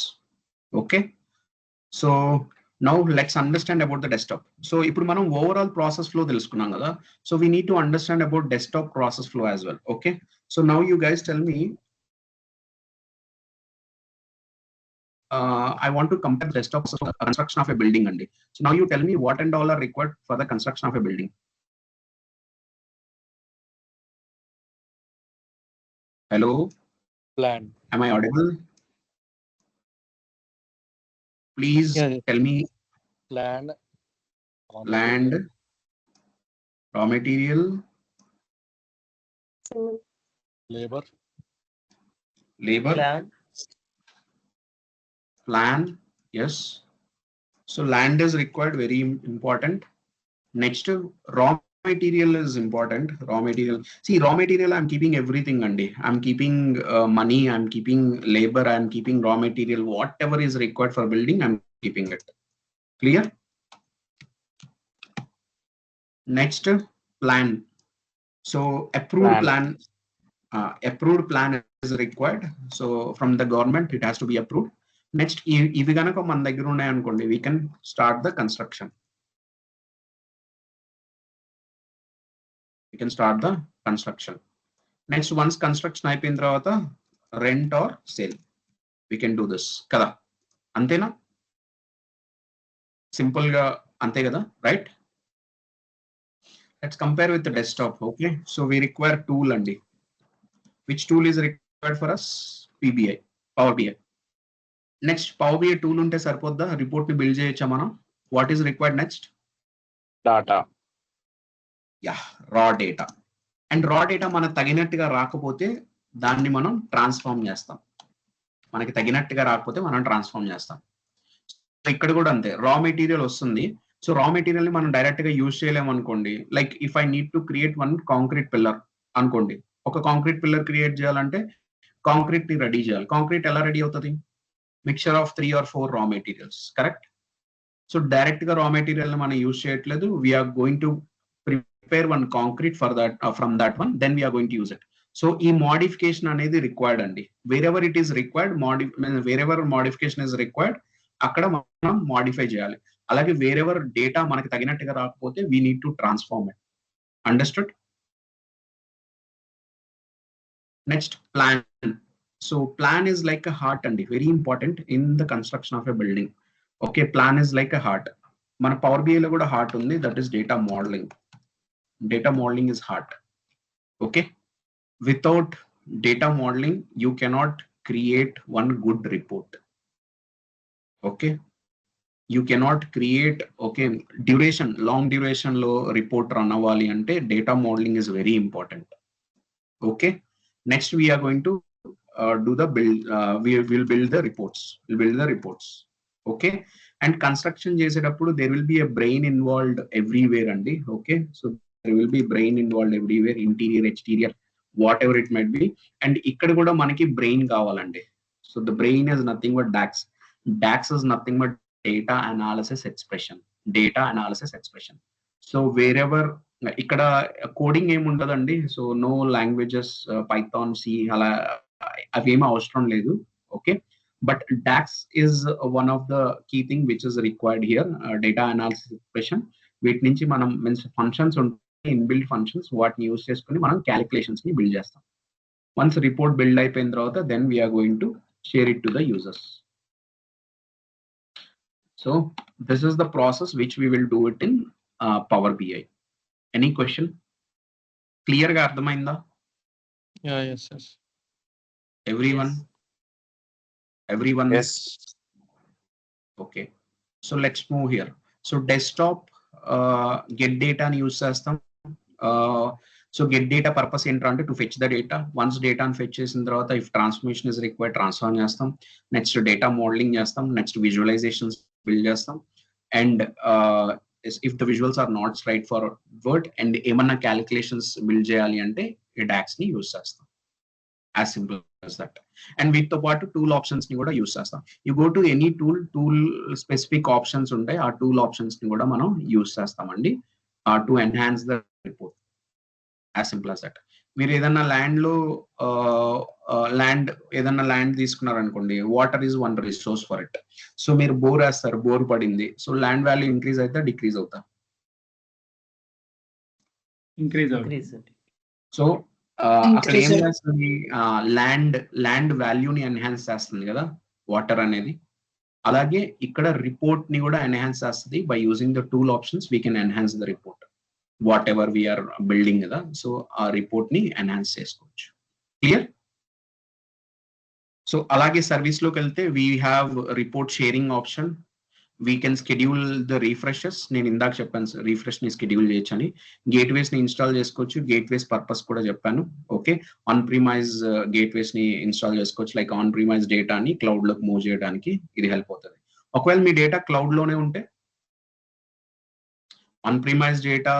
Okay, so now let's understand about the desktop. So ఇప్పుడు మనం overall process flow తెలుసుకున్నాం కదా, so we need to understand about desktop process flow as well. Okay, so now you guys tell me I want to compare the rest of construction of a building andi. So now you tell me what and all are required for the construction of a building. Hello, Plan. am I audible? Please Yeah, yeah. tell me. Land. Land, raw material, Labor. labor, plan. Yes. So land is required, very important. Next, raw material is important. Raw material. See, raw material, I'm keeping everything, Andi. I'm keeping money, I'm keeping labor, I'm keeping raw material. Whatever is required for building, I'm keeping it. Clear? Next, plan. So approved plan. Approved plan is required. So from the government, it has to be approved. Next, ఇవి కనుక మన దగ్గర ఉన్నాయి అనుకోండి, we can start the construction. We can start the construction. Next, once construction అయిపోయిన తర్వాత rent or sale, we can do this కదా, అంతేనా? సింపుల్ గా అంతే కదా, right? Let's compare with the desktop. Okay, so we require tool andi. Which tool is required for us? PBI, Power BI. Next, Power BI tool unte saripodda report ni build cheyacha manam. What is required next? Data. Yeah, raw data. And raw data మనకు తగినట్టుగా రాకపోతే దాన్ని మనం transform చేస్తాం. మనకి తగినట్టుగా రాకపోతే మనం ట్రాన్స్ఫార్మ్ చేస్తాం. ఇక్కడ కూడా అంతే, రా మెటీరియల్ వస్తుంది. సో రా మెటీరియల్ ని మనం డైరెక్ట్ గా యూజ్ చేయలేము అనుకోండి. Like if I need to create one concrete pillar అనుకోండి, ఒక కాంక్రీట్ పిల్లర్ క్రియేట్ చేయాలంటే కాంక్రీట్ ని రెడీ చేయాలి. కాంక్రీట్ ఎలా రెడీ అవుతుంది? మిక్చర్ ఆఫ్ 3 or 4 రా మెటీరియల్స్, కరెక్ట్? సో డైరెక్ట్ గా రా మెటీరియల్ ని మనం యూజ్ చేయట్లేదు. We're going to prepare one concrete for that, from that one, then we're going to use it. So ఈ modification అనేది required అండి. Wherever it is required, wherever modification is required, అక్కడ మనం modify చేయాలి. అలాగే వేరెవర్ డేటా మనకి తగినట్టుగా రాకపోతే we need to transform it. Understood? Next, plan. So plan is like a heart and very important in the construction of a building. Okay, plan is like a heart. మన power BI లో కూడా heart ఉంది, that is data modelling. Data modelling is heart. Okay, without data modelling you cannot create one good report. Okay, you cannot create, okay, duration, long duration లో report run అవ్వాలి అంటే data modelling is very important. Okay, next we're going to do the build, we will build the reports. Okay, and construction చేసేటప్పుడు there will be a brain involved everywhere అండి. Okay, so there will be brain involved everywhere, interior, exterior, whatever it might be. And ఇక్కడ కూడా మనకి brain కావాలండి. So the brain is nothing but DAX is nothing but data analysis expression. So wherever, ఇక్కడ coding ఏమి ఉండదండి. So no languages, Python, C అలా అవేమీ అవసరం లేదు. Okay, but DAX is one of the key thing which is required here. Data analysis expression, వీటి నుంచి మనం మీన్స్ ఫంక్షన్స్ ఉంటాయి, ఇన్బిల్డ్ ఫంక్షన్స్, వాటిని యూజ్ చేసుకుని మనం క్యాలిక్యులేషన్స్ ని బిల్డ్ చేస్తాం. వన్స్ రిపోర్ట్ బిల్డ్ అయిపోయిన తర్వాత then we're going to share it to the users. So this is the process which we will do it in power BI. Any question? Clear గా అర్థమైందా? Yes. Everyone? Yes. Okay, so let's move here. So desktop, get data ni use chestam. So get data purpose ఏంటంటే to fetch the data. Once data ni fetch చేసిన తర్వాత if transformation is required, transform చేస్తాం. Next data modeling చేస్తాం. Next visualizations build చేస్తాం. And if the visuals are not straightforward and ఏమన్నా calculations build చేయాలి అంటే DAX ని యూస్ చేస్తాం. As simple as that. And with the part tool options ni kuda use chestam. You go to any tool specific options untai, aa tool options ni kuda manam use chestam andi to enhance the report. As simple as that. మీరు ఏదన్నా land లో land తీసుకున్నారు అనుకోండి, water is one resource for it. So మీరు bore వేస్తారు, bore పడింది, so land value increase అవుతా decrease అవుతా? ఇంక్రీజ్. సో అక్కడ ఏం చేస్తుంది, ల్యాండ్ వాల్యూని ఎన్హాన్స్ చేస్తుంది కదా వాటర్ అనేది. అలాగే ఇక్కడ రిపోర్ట్ ని కూడా ఎన్హాన్స్ చేస్తుంది. By using the tool options we can enhance the report whatever we're building కదా. సో ఆ రిపోర్ట్ ని ఎన్హాన్స్ చేసుకోవచ్చు. క్లియర్? సో అలాగే సర్వీస్ లోకి వెళ్తే we have report sharing option. We can schedule the refreshes. నేను ఇందాక చెప్పాను రిఫ్రెష్ ని స్కెడ్యూల్ చేయొచ్చు అని. గేట్వేస్ ని ఇన్స్టాల్ చేసుకోవచ్చు. గేట్వేస్ పర్పస్ కూడా చెప్పాను. ఓకే, ఆన్ ప్రిమైజ్ గేట్వేస్ ని ఇన్స్టాల్ చేసుకోవచ్చు. లైక్ ఆన్ ప్రిమైజ్ డేటాని క్లౌడ్ లోకి మూవ్ చేయడానికి ఇది హెల్ప్ అవుతుంది. ఒకవేళ మీ డేటా క్లౌడ్ లోనే ఉంటే ఆన్ ప్రిమైజ్ డేటా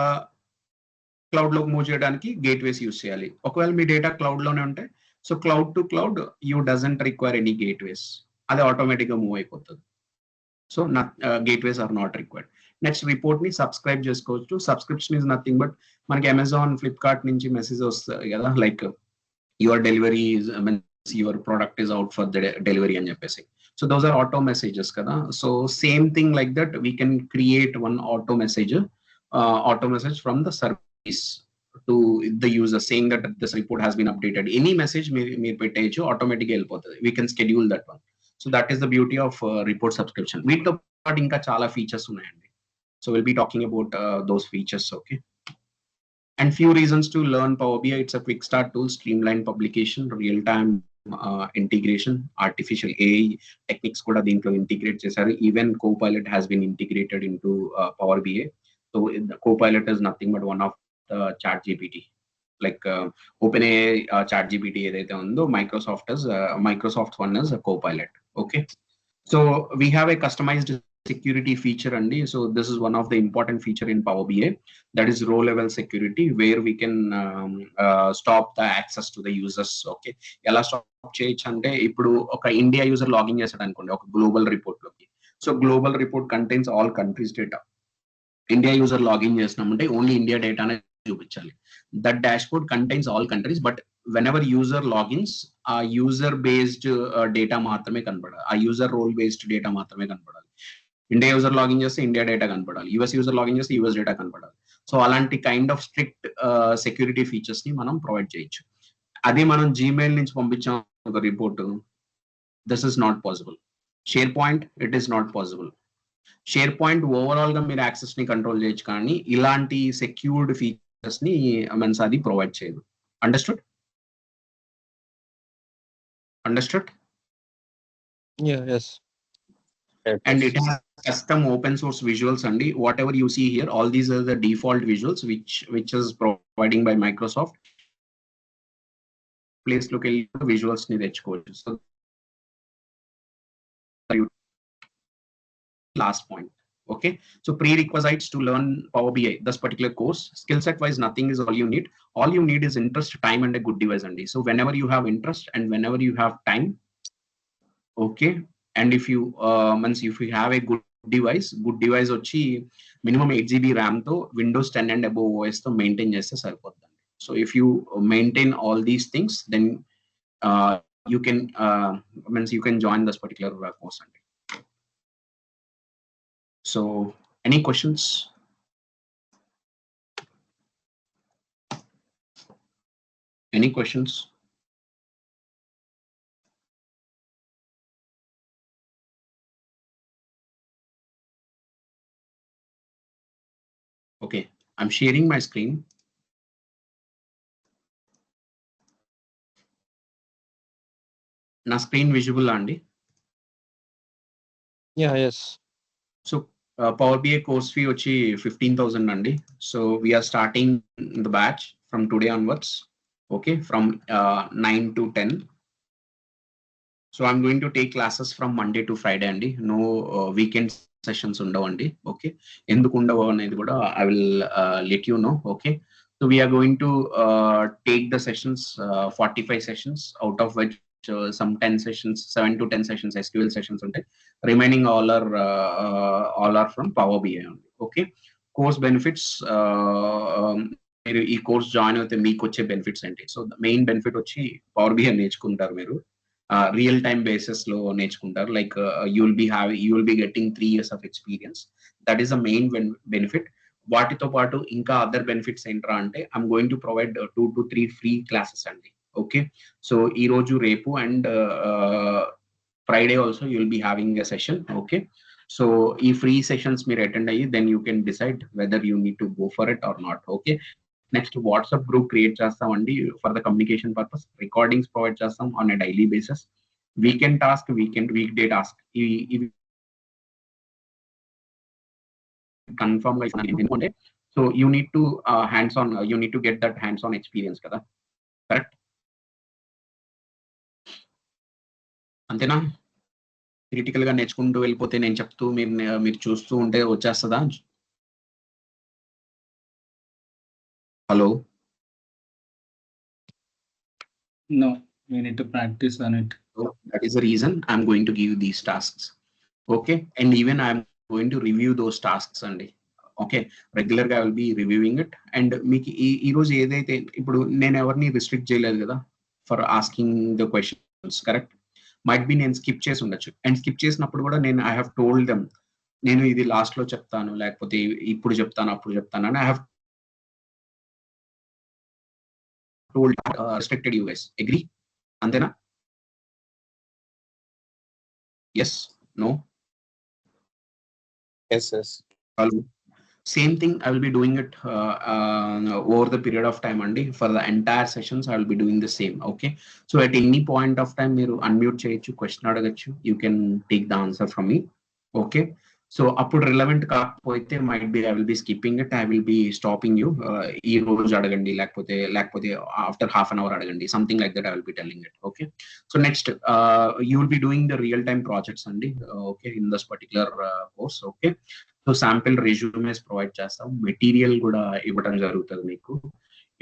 క్లౌడ్ లోకి మూవ్ చేయడానికి గేట్వేస్ యూస్ చేయాలి. ఒకవేళ మీ డేటా క్లౌడ్ లోనే ఉంటే so cloud to cloud you doesn't require any gateways. అది ఆటోమేటిక్ గా మూవ్ అయిపోతుంది. So gateways are not required. Next report ని సబ్స్క్రైబ్ చేసుకోవచ్చు. సబ్స్క్రిప్షన్ ఇస్ నథింగ్ బట్ మనకి అమెజాన్ ఫ్లిప్కార్ట్ నుంచి మెసేజ్ వస్తుంది కదా, like your delivery your product is out for the delivery అని చెప్పేసి. So those are auto messages కదా. So same thing like that we can create one auto message from the service to the user saying that this report has been updated. Any message మీరు పెట్టేయచ్చు, ఆటోమేటిక్గా వెళ్ళిపోతుంది. We can schedule that one. So that is the beauty of report subscription. వీటితో పాటు ఇంకా చాలా features ఉన్నాయండి. So we'll be talking about those features. Okay, and few reasons to learn Power BI. It's a quick start tool, streamlined publication, real time integration, artificial AI techniques కూడా దీంట్లో integrate చేశారు. Even Copilot has been integrated into Power BI. So Copilot is nothing but one of ChatGPT, like OpenAI ChatGPT ఏదైతే ఉందో Microsoft one is a Copilot. Okay, so we have a customized security feature అండి. So this is one of the important feature in Power BI, that is row level security, where we can stop the access to the users. Okay, ఎలా stop చేయొచ్చు అంటే ఇప్పుడు ఒక India user login చేశాడు అనుకోండి ఒక global report లోకి. So global report contains all countries data. India user login చేసినామంటే ఓన్లీ ఇండియా డేటానే చూపించాలి. That dash board contains all countries, but when ever user logins ఆ యూజర్ బేస్డ్ డేటా మాత్రమే కనపడాలి. ఆ యూజర్ రోల్ బేస్డ్ డేటా మాత్రమే కనపడాలి. India user login చేస్తే India data కనపడాలి, యుఎస్ యూజర్ లాగిన్ చేస్తే యుఎస్ డేటా కనపడాలి. సో అలాంటి kind of strict security features ని మనం ప్రొవైడ్ చేయొచ్చు. అదే మనం జీమెయిల్ నుంచి పంపించాం ఒక report, this is not possible. Share point it is not possible. Share point overall గా మీరు యాక్సెస్ ని కంట్రోల్ చేయొచ్చు, కానీ ఇలాంటి సెక్యూర్డ్ ఫీచర్స్ ని మనస్ అది ప్రొవైడ్ చేయదు. Understood? Yeah, yes. And it has custom open source visuals and whatever you see here, all these are the default visuals which is providing by Microsoft. Place look at visuals ni techukochu. So last point. Okay, so prerequisites to learn Power BI, this particular course, skill set wise nothing is all you need. All you need is interest, time and a good device only. So whenever you have interest and whenever you have time, okay, and if you have a good device వచ్చి minimum 8GB RAM తో Windows 10 and above OS తో maintain చేస్తే సరిపోతుంది. So if you maintain all these things, then you can join this particular course. So any questions? Any questions? Okay, I'm sharing my screen. Na screen visible andi? Yeah, yes. So Power BI course fee vachi 15,000 andi. So we are starting the batch from today onwards. Okay, from 9 to 10. So I'm going to take classes from Monday to Friday andi. No weekend sessions undavandi. Okay, enduku undavu anedi kuda I will let you know. Okay, so we are going to take the sessions 45 sessions, out of which some 10 sessions, 7 to 10 sessions SQL sessions untai. Remaining all are from Power BI only. Okay, course benefits, ఈ course join అయితే మీకు వచ్చే benefits ఏంటి? So main benefit వచ్చి power BI నేర్చుకుంటారు మీరు, real time basis లో నేర్చుకుంటారు. Like you will be getting 3 years of experience. That is the main benefit. వాటితో పాటు ఇంకా అదర్ బెనిఫిట్స్ ఏంట్రా అంటే I'm going to provide 2 to 3 free classes అండి. ఓకే, సో ఈ రోజు రేపు and Friday also you will be having a session. Okay, so ఈ free sessions మీరు attend అయ్యి then you can decide whether you need to go for it or not. Okay, next WhatsApp group create చేస్తామండి for the communication purpose. Recordings provide చేస్తాం on a daily basis. Weekend task, weekday task ఇవి confirm గా ఇస్తాను. ఎందుకంటే so you need to hands on, you need to get that hands on experience కదా, correct? అంతేనా? Critical గా నేర్చుకుంటూ వెళ్ళిపోతే నేను చెప్తూ మీరు చూస్తూ ఉంటే వచ్చేస్తుందా? Hello, No, we need to practice on it. so that is the reason I'm going to give these tasks. Okay, and even I'm going to review those tasks అండి. ఓకే, రెగ్యులర్ గా I will B reviewing it. And మీకు ఈ రోజు ఏదైతే ఇప్పుడు నేను ఎవరిని restrict చేయలేదు కదా for asking the questions, correct? Might be నేను స్కిప్ చేసి ఉండొచ్చు. అండ్ స్కిప్ చేసినప్పుడు కూడా నేను ఐ హ్యావ్ టోల్డ్ దెమ్ నేను ఇది లాస్ట్ లో చెప్తాను, లేకపోతే ఇప్పుడు చెప్తాను, అప్పుడు చెప్తాను అని I have told restricted you guys. Agree? Antena? Yes? No? Yes, yes. Hello. Same thing, I will be doing it over the period of time, Andy. For the entire sessions, I will be doing the same. Okay. So at any point of time, you unmute cheyachu, question adagachu. You can take the answer from me. Okay. So అప్పుడు relevant కాకపోతే might be I will be skipping it, I will be stopping you. ఈ రోజు అడగండి, లేకపోతే after half an hour అడగండి, something like that I will be telling it. Okay, so next you will be doing the real time projects అండి. Okay, in this particular course. Okay, so sample resumes provide చేస్తాం, material కూడా ఇవ్వడం జరుగుతుంది మీకు,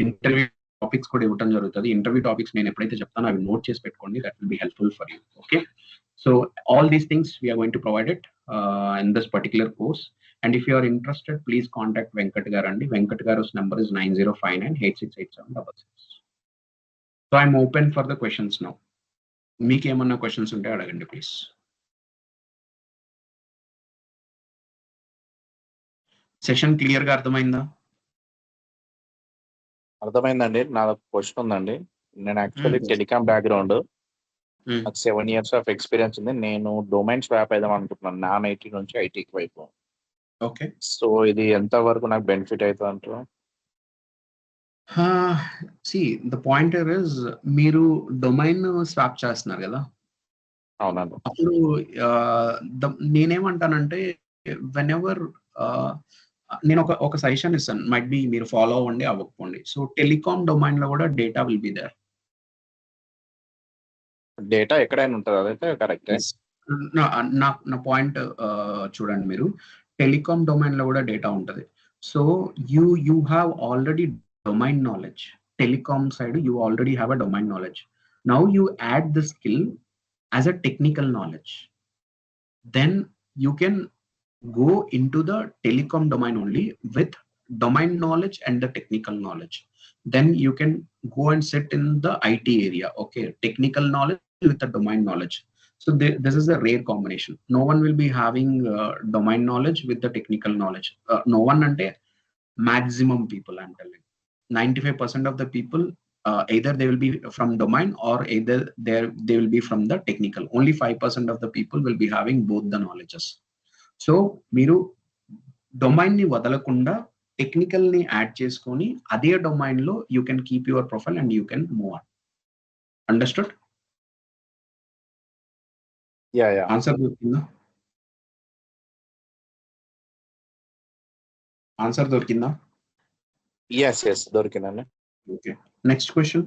interview topics కూడా ఇవ్వడం జరుగుతుంది. Interview topics నేను ఎప్పుడైతే చెప్తానో అవి నోట్ చేసి పెట్టుకోండి, that will be helpful for you. Okay, so all these things we are going to provide it in this particular course. And if you are interested, please contact Venkat Garandi. Venkat Garu's number is 9059868766. So I'm open for the questions now. Meek emanna questions unte adagandi please. Session clear ga ardhamainda? అర్థమైందండి. నా question ఉందండి. నేను actually telecom background, నాకు 7 years of experience ఉంది. నేను domain swap అయిదాం అనుకుంటున్నాను, non IT నుంచి ఐటీకి వైపు. ఓకే, సో ఇది ఎంత వరకు నాకు బెనిఫిట్ అవుతుంది అంటారు? సి ద పాయింటర్ ఇస్ మీరు డొమైన్ స్వాప్ చేస్తున్నారు కదా. అవునండి. అప్పుడు నేనేమంటానంటే వెన్ ఎవర్ నేను ఒక సజెషన్ ఇస్తాను, మైట్ బి మీరు ఫాలో అవ్వండి అవ్వకపోండి. సో టెలికామ్ డొమైన్ లో కూడా data will be there. Data ఎక్కడైనా ఉంటుంది, అదైతే కరెక్టే. నా పాయింట్ చూడండి, మీరు టెలికామ్ డొమైన్ లో కూడా డేటా ఉంటుంది. So you have already domain knowledge. Telecom side you already have a domain knowledge. Now you add the skill as a technical knowledge, then you can go into the telecom domain only with domain knowledge and the technical knowledge. Then you can go and sit in the IT area. Okay, technical knowledge with the domain knowledge. So this is a rare combination. No one will be having domain knowledge with the technical knowledge. No one ante maximum people, I'm telling. 95% of the people either they will be from domain or either they will be from the technical. Only 5% of the people will be having both the knowledges. So మీరు domain ని వదలకుండా technical ని add చేసుకొని అదే domain లో you can keep your profile and you can move on. Understood? Answer దొరికిందా? Answer దొరికిందా? Yes దొరికిందండి. Okay, next question.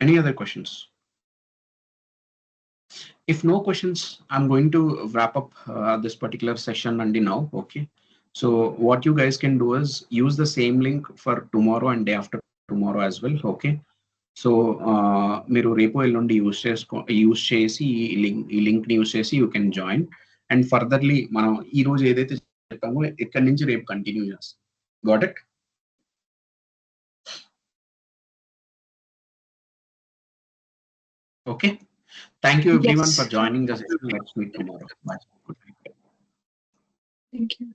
Any other questions? If no questions, I'm going to wrap up this particular session and now. Okay, so what you guys can do is use the same link for tomorrow and day after tomorrow as well. Okay, so మీరు రేపు ఎల్లుండి use చేసి ఈ link ని use చేసి you can join. And furtherly మనం ఈ రోజు ఏదైతే చెప్పామో ఇక్కడి నుంచి రేపు కంటిన్యూ చేస్తాం. Got it? Okay, thank you everyone for joining the session. Let's meet tomorrow. Bye. Thank you.